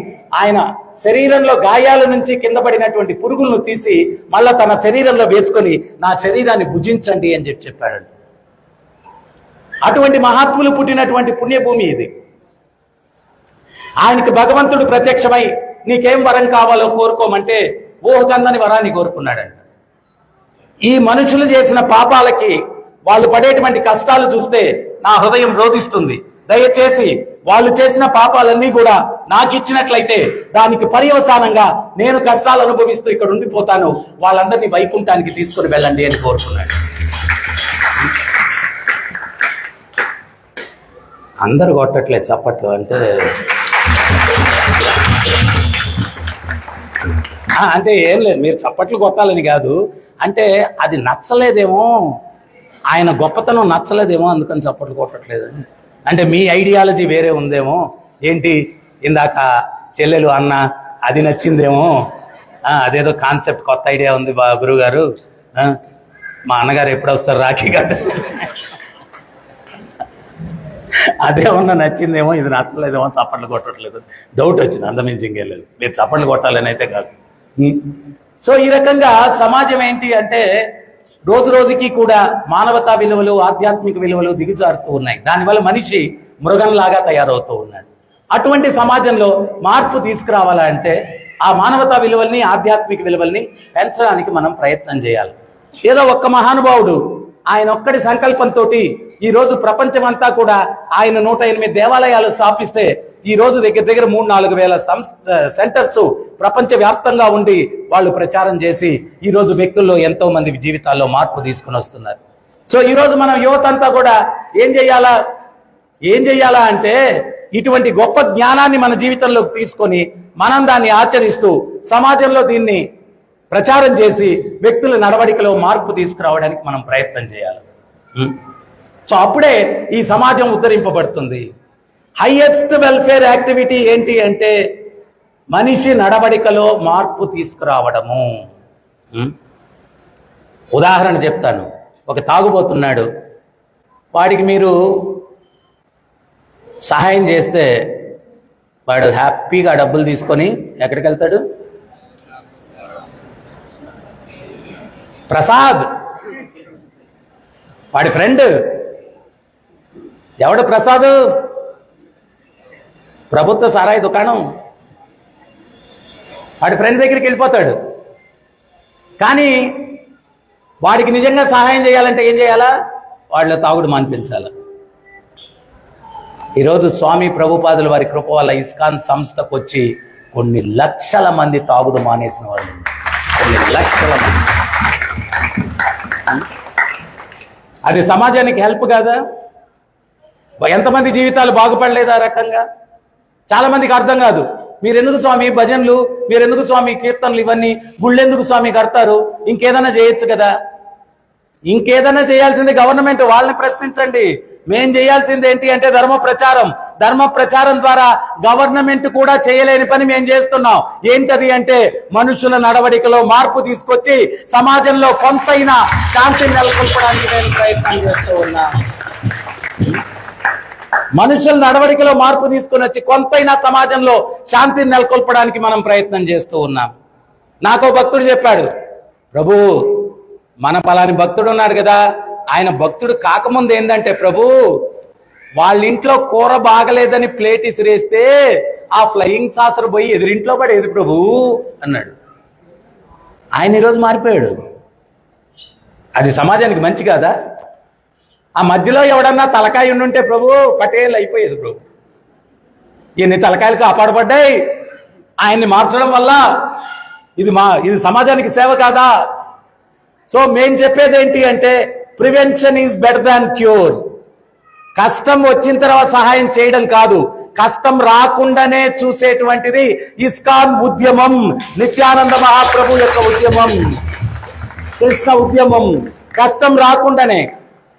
ఆయన శరీరంలో గాయాల నుంచి కింద పడినటువంటి పురుగులను తీసి మళ్ళా తన శరీరంలో వేసుకొని నా శరీరాన్ని భుజించండి అని చెప్పాడు. అటువంటి మహాత్ములు పుట్టినటువంటి పుణ్యభూమి ఇది. ఆయనకి భగవంతుడు ప్రత్యక్షమై నీకేం వరం కావాలో కోరుకోమంటే ఊహకందని వరాన్ని కోరుకున్నాడంట. ఈ మనుషులు చేసిన పాపాలకి వాళ్ళు పడేటువంటి కష్టాలు చూస్తే నా హృదయం రోధిస్తుంది. దయచేసి వాళ్ళు చేసిన పాపాలన్నీ కూడా నాకు ఇచ్చినట్లయితే దానికి పర్యవసానంగా నేను కష్టాలు అనుభవిస్తూ ఇక్కడ ఉండిపోతాను, వాళ్ళందరినీ వైకుంఠానికి తీసుకుని వెళ్ళండి అని కోరుకున్నాడు. అందరు కొట్టట్లేదు చప్పట్లు అంటే అంటే ఏం లేదు, మీరు చప్పట్లు కొట్టాలని కాదు, అంటే అది నచ్చలేదేమో, ఆయన గొప్పతనం నచ్చలేదేమో అందుకని చప్పట్లు కొట్టట్లేదని. అంటే మీ ఐడియాలజీ వేరే ఉందేమో, ఏంటి ఇందాక చెల్లెలు అన్న అది నచ్చిందేమో, అదేదో కాన్సెప్ట్ కొత్త ఐడియా ఉంది గురుగారు, మా అన్నగారు ఎప్పుడు వస్తారు రాఖీ కదా, అదేమన్నా నచ్చిందేమో, ఇది నచ్చలేదేమో చప్పట్లు కొట్టట్లేదు, డౌట్ వచ్చింది, అంతమించి ఇంకేం లేదు. మీరు చప్పట్లు కొట్టాలని అయితే కాదు. సో ఈ రకంగా సమాజం ఏంటి అంటే రోజు రోజుకి కూడా మానవతా విలువలు, ఆధ్యాత్మిక విలువలు దిగజారుతూ ఉన్నాయి. దానివల్ల మనిషి మృగంలాగా తయారవుతూ ఉన్నాడు. అటువంటి సమాజంలో మార్పు తీసుకురావాలంటే ఆ మానవతా విలువల్ని, ఆధ్యాత్మిక విలువల్ని పెంచడానికి మనం ప్రయత్నం చేయాలి. ఏదో ఒక్క మహానుభావుడు ఆయన ఒక్కడి సంకల్పంతో ఈ రోజు ప్రపంచమంతా కూడా ఆయన 108 దేవాలయాలు స్థాపిస్తే ఈ రోజు దగ్గర దగ్గర 3-4 వేల సెంటర్స్ ప్రపంచ వ్యాప్తంగా ఉండి వాళ్ళు ప్రచారం చేసి ఈ రోజు వ్యక్తుల్లో ఎంతో మంది జీవితాల్లో మార్పు తీసుకుని వస్తున్నారు. సో ఈ రోజు మనం యువత అంతా కూడా ఏం చెయ్యాలా అంటే ఇటువంటి గొప్ప జ్ఞానాన్ని మన జీవితంలోకి తీసుకొని మనం దాన్ని ఆచరిస్తూ సమాజంలో దీన్ని ప్రచారం చేసి వ్యక్తుల నడవడికలో మార్పు తీసుకురావడానికి మనం ప్రయత్నం చేయాలి. సో అప్పుడే ఈ సమాజం ఉద్ధరింపబడుతుంది. హైయెస్ట్ వెల్ఫేర్ యాక్టివిటీ ఏంటి అంటే మనిషి నడవడికలో మార్పు తీసుకురావడము. ఉదాహరణ చెప్తాను. ఒక తాగుబోతున్నాడు, వాడికి మీరు సహాయం చేస్తే వాడు హ్యాపీగా డబ్బులు తీసుకొని ఎక్కడికి వెళ్తాడు? ప్రసాద్, వాడి ఫ్రెండ్ ఎవడు? ప్రసాద్, ప్రభుత్వ సారాయి దుకాణం. వాడి ఫ్రెండ్ దగ్గరికి వెళ్ళిపోతాడు. కానీ వాడికి నిజంగా సహాయం చేయాలంటే ఏం చేయాలా? వాళ్ళ తాగుడు మాన్పించాల. ఈరోజు స్వామి ప్రభుపాదుల వారి కృప వల్ల ఇస్కాన్ సంస్థకు వచ్చి కొన్ని లక్షల మంది తాగుడు మానేసిన వాళ్ళు, కొన్ని లక్షల మంది. అది సమాజానికి హెల్ప్ కాదా? ఎంతమంది జీవితాలు బాగుపడలేదా రకంగా? చాలా మందికి అర్థం కాదు. మీరెందుకు స్వామి భజనలు, మీరెందుకు స్వామి కీర్తనలు, ఇవన్నీ గుళ్ళెందుకు స్వామి కడతారు? ఇంకేదైనా చేయొచ్చు కదా. ఇంకేదైనా చేయాల్సింది గవర్నమెంట్, వాళ్ళని ప్రశ్నించండి. మేం చేయాల్సింది ఏంటి అంటే ధర్మ ప్రచారం. ధర్మ ప్రచారం ద్వారా గవర్నమెంట్ కూడా చేయలేని పని మేము చేస్తున్నాం. ఏంటది అంటే మనుషుల నడవడికలో మార్పు తీసుకొచ్చి సమాజంలో కొంతైనా శాంతిని నెలకొల్పడానికి నేను ప్రయత్నం చేస్తూ ఉన్నా. మనుషుల నడవడికలో మార్పు తీసుకొని వచ్చి కొంతైనా సమాజంలో శాంతిని నెలకొల్పడానికి మనం ప్రయత్నం చేస్తూ ఉన్నాం. నాకో భక్తుడు చెప్పాడు, ప్రభు మన పలాని భక్తుడు ఉన్నాడు కదా, ఆయన భక్తుడు కాకముందు ఏంటంటే ప్రభు వాళ్ళ ఇంట్లో కూర బాగలేదని ప్లేట్ ఇసిరేస్తే ఆ ఫ్లయింగ్ సాసర్ పోయి ఎదురింట్లో పడేది ప్రభు అన్నాడు. ఆయన ఈరోజు మారిపోయాడు. అది సమాజానికి మంచి కాదా? ఆ మధ్యలో ఎవడన్నా తలకాయ ఉండుంటే ప్రభు పటేల్ అయిపోయేది ప్రభు. ఎన్ని తలకాయలు కాపాడబడ్డాయి ఆయన్ని మార్చడం వల్ల. ఇది సమాజానికి సేవ కాదా? సో మేం చెప్పేది ఏంటి అంటే prevention is better than cure. కష్టం వచ్చిన తర్వాత సహాయం చేయడం కాదు, కష్టం రాకుండానే చూసేటువంటిది ఇస్కాన్ ఉద్యమం, నిత్యానంద మహాప్రభు యొక్క ఉద్యమం, కృష్ణ ఉద్యమం. కష్టం రాకుండానే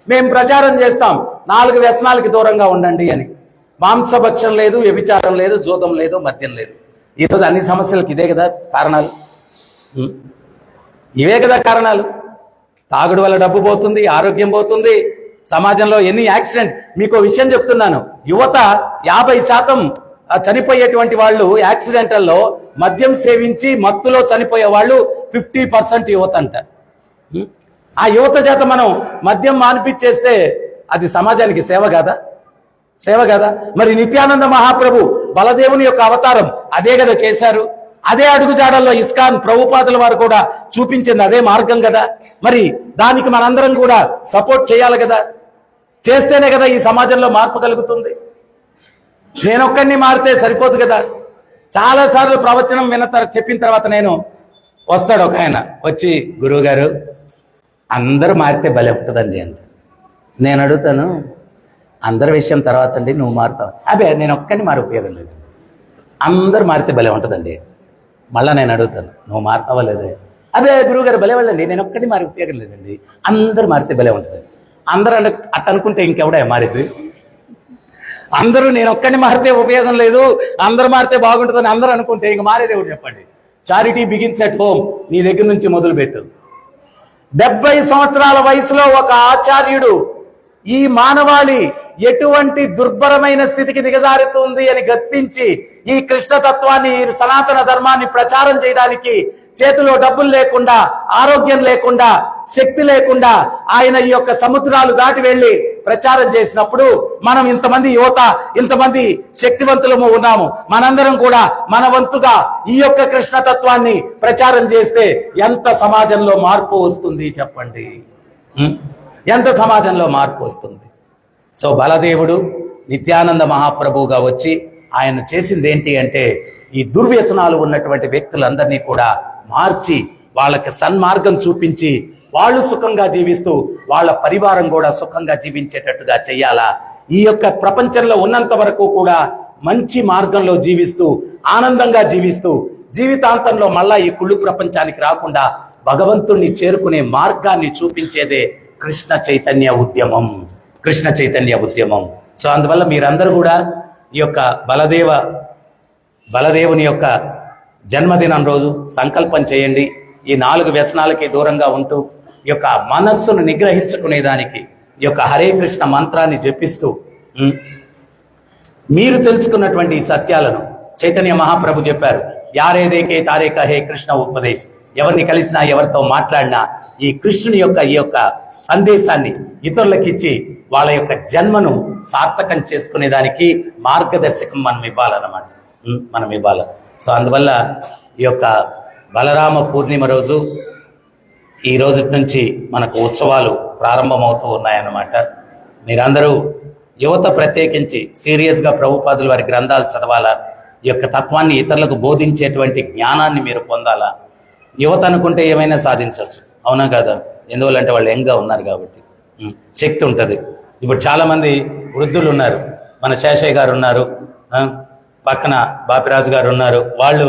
మేము ప్రచారం చేస్తాం, 4 వ్యసనాలకి దూరంగా ఉండండి అని. మాంసభక్షం లేదు, వ్యభిచారం లేదు, జూదం లేదు, మద్యం లేదు. ఈరోజు అన్ని సమస్యలకు ఇదే కదా కారణాలు, ఇవే కదా కారణాలు. తాగుడు వల్ల డబ్బు పోతుంది, ఆరోగ్యం పోతుంది, సమాజంలో ఎన్ని యాక్సిడెంట్. మీకు విషయం చెప్తున్నాను, యువత 50% చనిపోయేటువంటి వాళ్ళు యాక్సిడెంటల్లో మద్యం సేవించి మత్తులో చనిపోయే వాళ్ళు 50% యువత అంట. ఆ యువత చేత మనం మద్యం మాన్పించేస్తే అది సమాజానికి సేవ కాదా? సేవ కదా. మరి నిత్యానంద మహాప్రభు బలదేవుని యొక్క అవతారం అదే కదా చేశారు. అదే అడుగుజాడల్లో ఇస్కాన్ ప్రభుపాదుల వారు కూడా చూపించింది అదే మార్గం కదా. మరి దానికి మనందరం కూడా సపోర్ట్ చేయాలి కదా. చేస్తేనే కదా ఈ సమాజంలో మార్పు కలుగుతుంది. నేనొక్కడిని మారితే సరిపోదు కదా. చాలాసార్లు ప్రవచనం చెప్పిన తర్వాత వస్తాడు ఒక ఆయన వచ్చి, గురువు గారు అందరూ మారితే భలే ఉంటుందండి అంటే. నేను అడుగుతాను, అందరి విషయం తర్వాత అండి, నువ్వు మారుతావు. అదే నేను ఒక్కడిని మారి ఉపయోగం లేదు, అందరూ మారితే భలే ఉంటుందండి. మళ్ళీ నేను అడుగుతాను, నువ్వు మారుతావా లేదే? అదే గురువుగారు భలే వాళ్ళండి, నేను ఒక్కడిని మారి ఉపయోగం లేదండి, అందరూ మారితే భలే ఉంటుంది. అందరూ అట్ట అనుకుంటే ఇంకెవడా మారేది? అందరూ నేను ఒక్కడిని మారితే ఉపయోగం లేదు, అందరూ మారితే బాగుంటుందని అందరూ అనుకుంటే ఇంక మారేది ఎవరు చెప్పండి? Charity begins at home. నీ దగ్గర నుంచి మొదలుపెట్టు. 70 సంవత్సరాల వయసులో ఒక ఆచార్యుడు ఈ మానవాళి ఎటువంటి దుర్భరమైన స్థితికి దిగజారుతుంది అని గర్తించి ఈ కృష్ణతత్వాన్ని, ఈ సనాతన ధర్మాన్ని ప్రచారం చేయడానికి చేతిలో డబ్బులు లేకుండా, ఆరోగ్యం లేకుండా, శక్తి లేకుండా ఆయన ఈ యొక్క సముద్రాలు దాటి వెళ్లి ప్రచారం చేసినప్పుడు మనం ఇంతమంది యువత, ఇంతమంది శక్తివంతులము ఉన్నాము. మనందరం కూడా మన వంతుగా ఈ యొక్క కృష్ణతత్వాన్ని ప్రచారం చేస్తే ఎంత సమాజంలో మార్పు వస్తుంది చెప్పండి? ఎంత సమాజంలో మార్పు వస్తుంది? సో బలదేవుడు నిత్యానంద మహాప్రభువుగా వచ్చి ఆయన చేసింది ఏంటి అంటే, ఈ దుర్వ్యసనాలు ఉన్నటువంటి వ్యక్తులందరినీ కూడా మార్చి వాళ్ళకి సన్మార్గం చూపించి వాళ్ళు సుఖంగా జీవిస్తూ వాళ్ళ పరివారం కూడా సుఖంగా జీవించేటట్టుగా చెయ్యాలా. ఈ యొక్క ప్రపంచంలో ఉన్నంత వరకు కూడా మంచి మార్గంలో జీవిస్తూ ఆనందంగా జీవిస్తూ జీవితాంతంలో మళ్ళా ఈ కుళ్ళు ప్రపంచానికి రాకుండా భగవంతుణ్ణి చేరుకునే మార్గాన్ని చూపించేదే కృష్ణ చైతన్య ఉద్యమం. కృష్ణ చైతన్య ఉద్యమం. సో అందువల్ల మీరందరూ కూడా ఈ యొక్క బలదేవుని యొక్క జన్మదినం రోజు సంకల్పం చేయండి. ఈ 4 వ్యసనాలకి దూరంగా ఉంటూ ఈ యొక్క మనస్సును నిగ్రహించుకునేదానికి ఈ యొక్క హరే కృష్ణ మంత్రాన్ని జపిస్తూ మీరు తెలుసుకున్నటువంటి ఈ సత్యాలను చైతన్య మహాప్రభు చెప్పారు, యారే దేకే తారే కహే కృష్ణ ఉపదేశ్. ఎవరిని కలిసినా, ఎవరితో మాట్లాడినా ఈ కృష్ణుని యొక్క ఈ యొక్క సందేశాన్ని ఇతరులకు ఇచ్చి వాళ్ళ యొక్క జన్మను సార్థకం చేసుకునేదానికి మార్గదర్శకం మనం ఇవ్వాలన్నమాట. మనం ఇవ్వాలి. సో అందువల్ల ఈ యొక్క బలరామ పూర్ణిమ రోజు, ఈ రోజు నుంచి మనకు ఉత్సవాలు ప్రారంభమవుతూ ఉన్నాయన్నమాట. మీరందరూ యువత ప్రత్యేకించి సీరియస్గా ప్రభుపాదుల వారి గ్రంథాలు చదవాలా. ఈ యొక్క తత్వాన్ని ఇతరులకు బోధించేటువంటి జ్ఞానాన్ని మీరు పొందాలా. యువత అనుకుంటే ఏమైనా సాధించవచ్చు, అవునా కదా? ఎందువల్లంటే వాళ్ళు యంగ్గా ఉన్నారు కాబట్టి, శక్తి ఉంటుంది. ఇప్పుడు చాలామంది వృద్ధులు ఉన్నారు. మన శేషయ్య గారు ఉన్నారు, పక్కన బాపిరాజు గారు ఉన్నారు. వాళ్ళు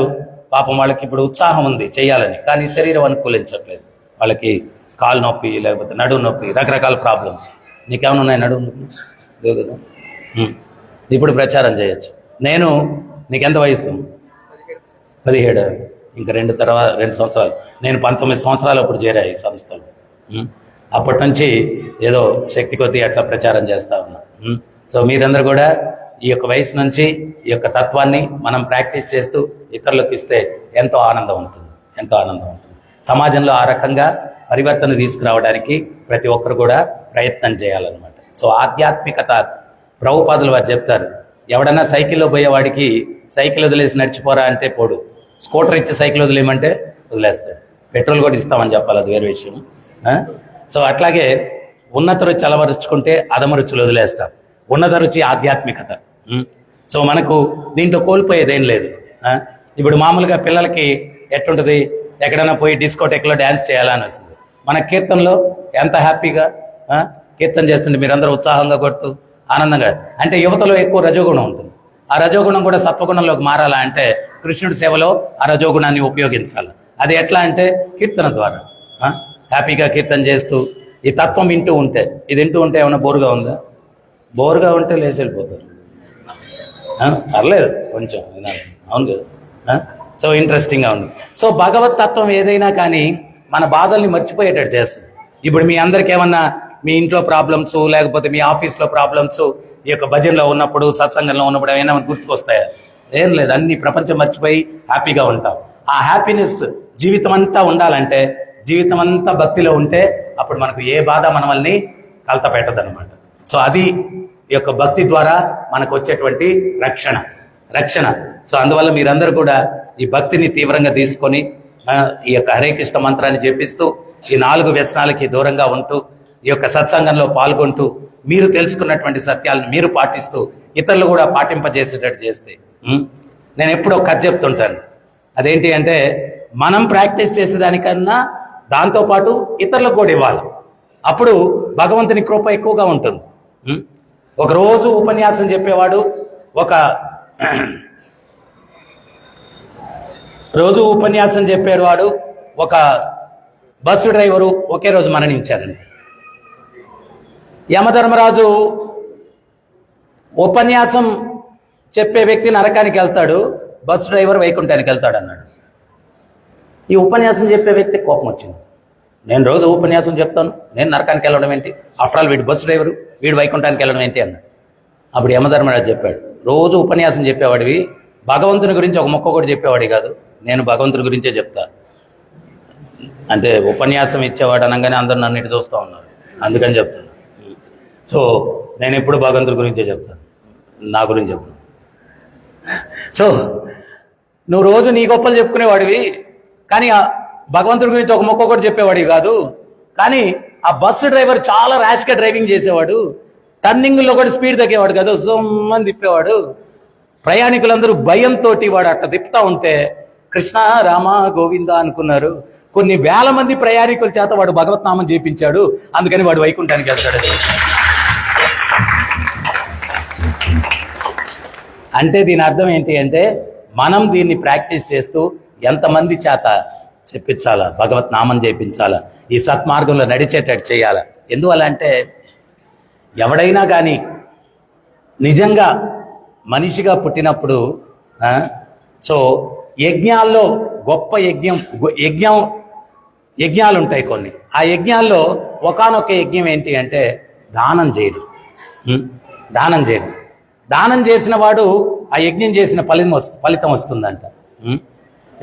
పాపం వాళ్ళకి ఇప్పుడు ఉత్సాహం ఉంది చేయాలని, కానీ శరీరం అనుకూలించట్లేదు. వాళ్ళకి కాలు నొప్పి, లేకపోతే నడుము నొప్పి, రకరకాల ప్రాబ్లమ్స్. నీకేమైనా ఉన్నాయి నడుము నొప్పి? లేవు కదా. ఇప్పుడు ప్రచారం చేయొచ్చు. నీకెంత వయసు? 17. ఇంకా 2 సంవత్సరాలు. నేను 19 సంవత్సరాలు అప్పుడు చేరా ఈ సంస్థలో. అప్పటి నుంచి ఏదో శక్తి కొద్దీ అట్లా ప్రచారం చేస్తా ఉన్నా. సో మీరందరూ కూడా ఈ యొక్క వయసు నుంచి ఈ యొక్క తత్వాన్ని మనం ప్రాక్టీస్ చేస్తూ ఇతరులకు ఇస్తే ఎంతో ఆనందం ఉంటుంది, ఎంతో ఆనందం ఉంటుంది. సమాజంలో ఆ రకంగా పరివర్తన తీసుకురావడానికి ప్రతి ఒక్కరు కూడా ప్రయత్నం చేయాలన్నమాట. సో ఆధ్యాత్మికత, ప్రభుపాదులు వారు చెప్తారు, ఎవడన్నా సైకిల్లో పోయేవాడికి సైకిల్ వదిలేసి నడిచిపోరా అంటే పోడు, స్కూటర్ ఇచ్చి సైకిల్ వదిలేయమంటే వదిలేస్తాడు. పెట్రోల్ కూడా ఇస్తామని చెప్పాలి, అది వేరే విషయం. సో అట్లాగే ఉన్నత రుచి అలవరుచుకుంటే అధమ రుచులు వదిలేస్తాం. ఉన్నత రుచి ఆధ్యాత్మికత. సో మనకు దీంట్లో కోల్పోయేదేం లేదు. ఇప్పుడు మామూలుగా పిల్లలకి ఎట్లుంటుంది, ఎక్కడైనా పోయి డిస్కోటెక్లో డ్యాన్స్ చేయాలని వస్తుంది. మన కీర్తనలో ఎంత హ్యాపీగా కీర్తన చేస్తుంటే మీరందరూ ఉత్సాహంగా కొడుతూ ఆనందంగా. అంటే యువతలో ఎక్కువ రజోగుణం ఉంటుంది. ఆ రజోగుణం కూడా సత్వగుణంలోకి మారాలా అంటే కృష్ణుడి సేవలో ఆ రజోగుణాన్ని ఉపయోగించాలి. అది ఎట్లా అంటే కీర్తన ద్వారా హ్యాపీగా కీర్తన చేస్తూ ఈ తత్వం వింటూ ఉంటే, ఇది వింటూ ఉంటే ఏమైనా బోరుగా ఉందా? బోరుగా ఉంటే లేచి వెళ్ళిపోతారు. పర్లేదు కొంచెం వినాలి, అవును కదా. సో ఇంట్రెస్టింగ్గా ఉంది. సో భగవత్ తత్వం ఏదైనా కానీ మన బాధల్ని మర్చిపోయేటట్టు చేస్తుంది. ఇప్పుడు మీ అందరికి ఏమన్నా మీ ఇంట్లో ప్రాబ్లమ్స్, లేకపోతే మీ ఆఫీస్లో ప్రాబ్లమ్స్, ఈ యొక్క భజనలో ఉన్నప్పుడు, సత్సంగంలో ఉన్నప్పుడు ఏమైనా గుర్తుకొస్తాయా? ఏం లేదు, అన్ని ప్రపంచం మర్చిపోయి హ్యాపీగా ఉంటాం. ఆ హ్యాపీనెస్ జీవితం అంతా ఉండాలంటే, జీవితం అంతా భక్తిలో ఉంటే అప్పుడు మనకు ఏ బాధ మనల్ని కలత పెట్టదన్నమాట. సో అది ఈ యొక్క భక్తి ద్వారా మనకు వచ్చేటువంటి రక్షణ. రక్షణ. సో అందువల్ల మీరందరూ కూడా ఈ భక్తిని తీవ్రంగా తీసుకొని ఈ యొక్క హరే కృష్ణ మంత్రాన్ని జపిస్తూ ఈ 4 వ్యసనాలకి దూరంగా ఉంటూ ఈ యొక్క సత్సంగంలో పాల్గొంటూ మీరు తెలుసుకున్నటువంటి సత్యాలను మీరు పాటిస్తూ ఇతరులు కూడా పాటింపజేసేటట్టు చేస్తే నేను ఎప్పుడో కథ చెప్తుంటాను. అదేంటి అంటే మనం ప్రాక్టీస్ చేసేదానికన్నా దాంతోపాటు ఇతరులకు కూడా ఇవ్వాలి. అప్పుడు భగవంతుని కృప ఎక్కువగా ఉంటుంది. ఒక రోజు ఉపన్యాసం చెప్పేవాడు ఒక బస్సు డ్రైవరు ఒకే రోజు మరణించారండి. యమధర్మరాజు ఉపన్యాసం చెప్పే వ్యక్తి నరకానికి వెళ్తాడు, బస్సు డ్రైవర్ వైకుంఠానికి వెళ్తాడు అన్నాడు. ఈ ఉపన్యాసం చెప్పే వ్యక్తి కోపం వచ్చింది. నేను రోజు ఉపన్యాసం చెప్తాను, నేను నరకానికి వెళ్ళడం ఏంటి, ఆఫ్టర్ ఆల్ వీడు బస్సు డ్రైవరు, వీడు వైకుంఠానికి వెళ్ళడం ఏంటి అన్నాడు. అప్పుడు యమధర్మరాజు చెప్పాడు, రోజు ఉపన్యాసం చెప్పేవాడివి భగవంతుని గురించి ఒక మొక్క కూడా చెప్పేవాడి కాదు, నేను భగవంతుని గురించే చెప్తా. అంటే ఉపన్యాసం ఇచ్చేవాడు అనగానే అందరూ నన్ను ఇటు చూస్తూ ఉన్నారు, అందుకని చెప్తాను. సో నేను ఎప్పుడు భగవంతుడి గురించే చెప్తాను, నా గురించి చెప్తాను. సో నువ్వు రోజు నీ గొప్పలు చెప్పుకునేవాడివి, కానీ ఆ భగవంతుడి గురించి ఒక మొక్క కూడా చెప్పేవాడివి కాదు. కానీ ఆ బస్సు డ్రైవర్ చాలా ర్యాష్గా డ్రైవింగ్ చేసేవాడు, టర్నింగ్లో కూడా స్పీడ్ తగ్గేవాడు కాదు, సొమ్మని తిప్పేవాడు. ప్రయాణికులందరూ భయంతో వాడు అట్లా తిప్పుతా ఉంటే కృష్ణ రామ గోవింద అనుకున్నారు. కొన్ని వేల మంది ప్రయాణికుల చేత వాడు భగవత్నామం చేపించాడు, అందుకని వాడు వైకుంఠానికి వెళ్తాడు. అంటే దీని అర్థం ఏంటి అంటే మనం దీన్ని ప్రాక్టీస్ చేస్తూ ఎంతమంది చేత చెప్పించాలా, భగవత్ నామం చేయించాలా, ఈ సత్మార్గంలో నడిచేటట్టు చేయాలా. ఎందువల్ల అంటే ఎవడైనా కానీ నిజంగా మనిషిగా పుట్టినప్పుడు సో యజ్ఞాల్లో గొప్ప యజ్ఞాలు ఉంటాయి కొన్ని. ఆ యజ్ఞాల్లో ఒకానొక యజ్ఞం ఏంటి అంటే దానం చేయడం. దానం చేసిన వాడు ఆ యజ్ఞం చేసిన ఫలితం వస్తుందంట.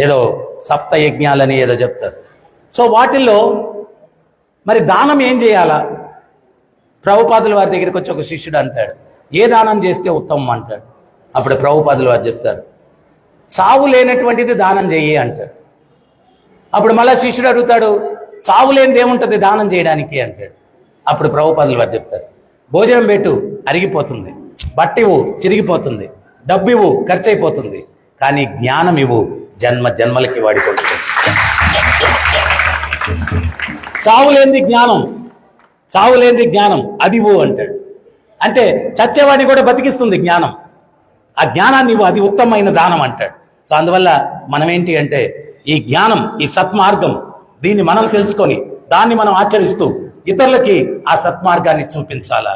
ఏదో సప్త యజ్ఞాలని ఏదో చెప్తారు. సో వాటిల్లో మరి దానం ఏం చేయాలా? ప్రభుపాదుల వారి దగ్గరికి వచ్చి ఒక శిష్యుడు అంటాడు, ఏ దానం చేస్తే ఉత్తమం అంటాడు. అప్పుడు ప్రభుపాదుల వారు చెప్తారు, చావు లేనటువంటిది దానం చెయ్యి అంటాడు. అప్పుడు మళ్ళా శిష్యుడు అడుగుతాడు, చావు లేనిది ఏముంటుంది దానం చేయడానికి అంటాడు. అప్పుడు ప్రభుపాదుల వారు చెప్తారు, భోజనం పెట్టు అరిగిపోతుంది, బట్టివు చిరిగిపోతుంది, డబ్బివు ఖర్చు అయిపోతుంది, కానీ జ్ఞానం ఇవ్వు జన్మలకి వాడిపోతుంది. చావు లేనిది జ్ఞానం అది ఇవ్వు అంటాడు. అంటే చచ్చేవాడిని కూడా బతికిస్తుంది జ్ఞానం. ఆ జ్ఞానాన్ని ఇవ్వు, అది ఉత్తమమైన దానం అంటాడు. సో అందువల్ల మనం ఏంటి అంటే ఈ జ్ఞానం, ఈ సత్మార్గం, దీన్ని మనం తెలుసుకొని దాన్ని మనం ఆచరిస్తూ ఇతరులకి ఆ సత్మార్గాన్ని చూపించాలా.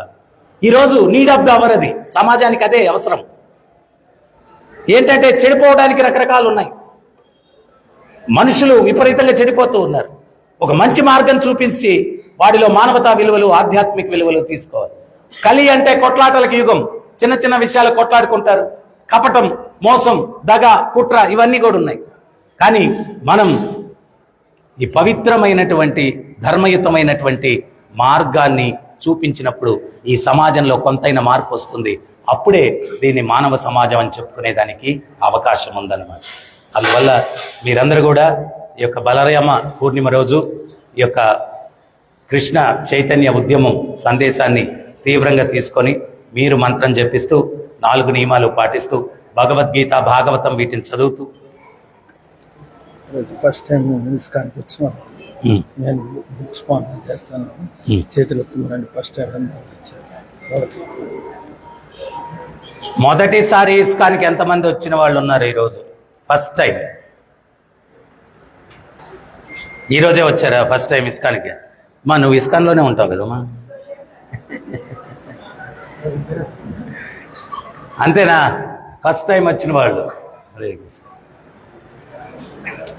ఈరోజు నీడ్ ఆఫ్ ద అవర్, అది సమాజానికి అదే అవసరం. ఏంటంటే చెడిపోవడానికి రకరకాలు ఉన్నాయి, మనుషులు విపరీతంగా చెడిపోతూ ఉన్నారు. ఒక మంచి మార్గం చూపించి వాడిలో మానవతా విలువలు, ఆధ్యాత్మిక విలువలు తీసుకోవాలి. కలి అంటే కొట్లాటలకు యుగం, చిన్న చిన్న విషయాలు కొట్లాడుకుంటారు, కపటం, మోసం, దగ, కుట్ర ఇవన్నీ కూడా ఉన్నాయి. కానీ మనం ఈ పవిత్రమైనటువంటి ధర్మయుతమైనటువంటి మార్గాన్ని చూపించినప్పుడు ఈ సమాజంలో కొంతైన మార్పు వస్తుంది. అప్పుడే దీన్ని మానవ సమాజం అని చెప్పుకునేదానికి అవకాశం ఉందన్నమాట. అందువల్ల మీరందరూ కూడా ఈ యొక్క బలరామ పూర్ణిమ రోజు ఈ యొక్క కృష్ణ చైతన్య ఉద్యమం సందేశాన్ని తీవ్రంగా తీసుకొని మీరు మంత్రం జపిస్తూ 4 నియమాలు పాటిస్తూ భగవద్గీత, భాగవతం వీటిని చదువుతూ. ఫస్ట్ టైం ఇస్కాన్కి వచ్చిన నేను బుక్ స్పాన్సర్ చేస్తాను, చేతులు ఎత్తుకున్నాను. ఫస్ట్ టైం మొదటిసారి ఇస్కాన్కి ఎంతమంది వచ్చిన వాళ్ళు ఉన్నారు ఈరోజు? ఫస్ట్ టైం ఈరోజే వచ్చారా ఫస్ట్ టైం ఇస్కాన్కి? నువ్వు ఇస్కాన్లోనే ఉంటావు కదమ్మా, అంతేనా? ఫస్ట్ టైం వచ్చిన వాళ్ళు.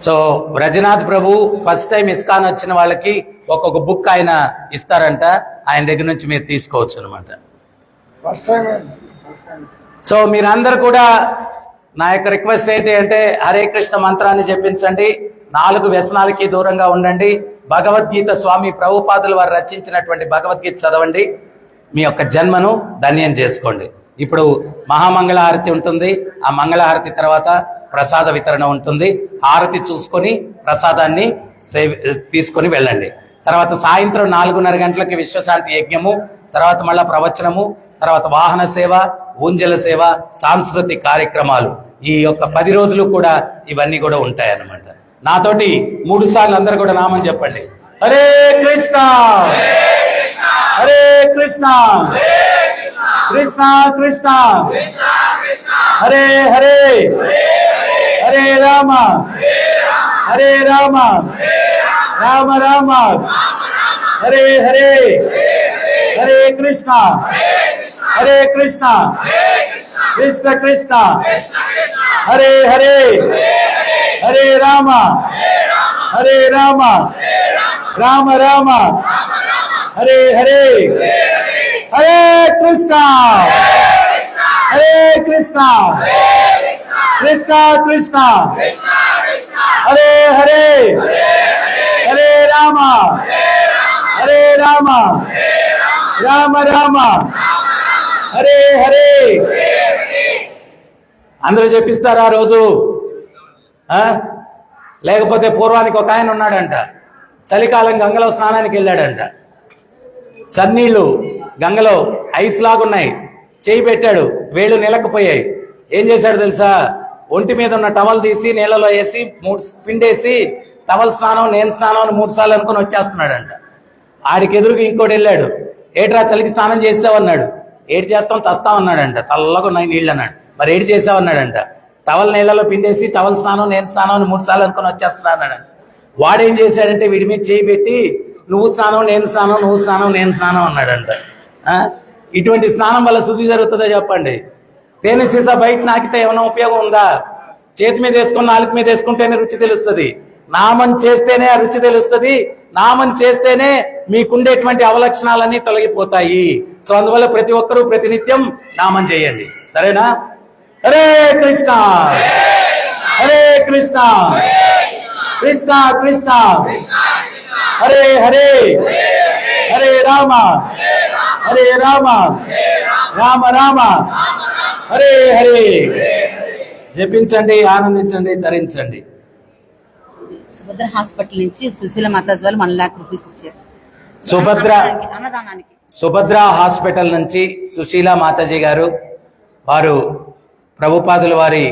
సో బ్రజనాథ్ ప్రభు ఫస్ట్ టైం ఇస్కాన్ వచ్చిన వాళ్ళకి ఒక్కొక్క బుక్ ఆయన ఇస్తారంట, ఆయన దగ్గర నుంచి మీరు తీసుకోవచ్చు అనమాట. సో మీరందరూ కూడా నా యొక్క రిక్వెస్ట్ ఏంటి అంటే హరే కృష్ణ మంత్రాన్ని జపించండి, 4 వ్యసనాలకి దూరంగా ఉండండి, భగవద్గీత స్వామి ప్రభుపాదుల వారు రచించినటువంటి భగవద్గీత చదవండి, మీ యొక్క జన్మను ధన్యం చేసుకోండి. ఇప్పుడు మహామంగళహారతి ఉంటుంది. ఆ మంగళహారతి తర్వాత ప్రసాద వితరణ ఉంటుంది. హారతి చూసుకొని ప్రసాదాన్ని తీసుకొని వెళ్ళండి. తర్వాత సాయంత్రం 4:30 గంటలకి విశ్వశాంతి యజ్ఞము, తర్వాత మళ్ళా ప్రవచనము, తర్వాత వాహన సేవ, ఊంజల సేవ, సాంస్కృతిక కార్యక్రమాలు. ఈ యొక్క 10 రోజులు కూడా ఇవన్నీ కూడా ఉంటాయి అన్నమాట. నాతోటి 3 సార్లు అందరు కూడా నామం చెప్పండి. హరే కృష్ణ హరే కృష్ణ కృష్ణ కృష్ణ హరే హరే హరే రామ హరే రామ రామ రామ హరే హరే హరే కృష్ణ హరే కృష్ణ కృష్ణ కృష్ణ హరే హరే హరే రామ హరే రామ రామ రామ హరే హరే హరే కృష్ణ హరే కృష్ణ కృష్ణ కృష్ణ హరే హరే హరే రామ హరే రామ రామ రామ హరే హరే. అందరూ చెప్పిస్తారా ఆ రోజు? లేకపోతే పూర్వానికి ఒక ఆయన ఉన్నాడంట, చలికాలం గంగలో స్నానానికి వెళ్ళాడంట. చన్నీళ్లు గంగలో ఐస్ లాగున్నాయి, చేయి పెట్టాడు, వేళ్ళు నిలకపోయాయి. ఏం చేశాడు తెలుసా? ఒంటి మీద ఉన్న టవల్ తీసి నీళ్ళలో వేసి పిండేసి టవల్ స్నానం నేను స్నానం అని 3 సార్లు అనుకుని వచ్చేస్తున్నాడంట. ఆడికి ఎదురుగా ఇంకోటి వెళ్ళాడు, ఏట్రా చలికి స్నానం చేసావన్నాడు. ఏడు చేస్తాం చస్తాం అన్నాడంట. చల్లగా ఉన్నాయి నీళ్ళు అన్నాడు. మరి ఏడు చేసావన్నాడంట. టవల్ నీళ్ళలో పిండేసి టవల్ స్నానం నేను స్నానం అని 3 సార్లు అనుకుని వచ్చేస్తున్నా అన్నాడు. వాడేం చేశాడంటే వీడి మీద చేయి పెట్టి నువ్వు స్నానం నేను స్నానం, నువ్వు స్నానం నేను స్నానం అన్నాడంట. ఇటువంటి స్నానం వల్ల శుద్ధి జరుగుతుందో చెప్పండి? తేనె సీసా బయట నాకితే ఏమైనా ఉపయోగం ఉందా? చేతి మీద వేసుకొని నాలుగు మీద వేసుకుంటేనే రుచి తెలుస్తుంది. నామం చేస్తేనే ఆ రుచి తెలుస్తుంది. నామం చేస్తేనే మీకుండేటువంటి అవలక్షణాలన్నీ తొలగిపోతాయి. సో అందువల్ల ప్రతి ఒక్కరూ ప్రతినిత్యం నామం చేయండి, సరేనా? హరే కృష్ణ హరే కృష్ణ కృష్ణ కృష్ణ హరే హరే హరే రామ హరే రామ రామ రామ హరే హరే. జపించండి, ఆనందించండి, ధరించండి. సుభద్ర హాస్పిటల్ నుంచి సుశీల మాతాజీ వాళ్ళు 1 lakh రూపీస్ ఇచ్చారు అన్నదానానికి. సుభద్ర హాస్పిటల్ నుంచి సుశీల మాతాజీ గారు, వారు ప్రభుపాదుల వారి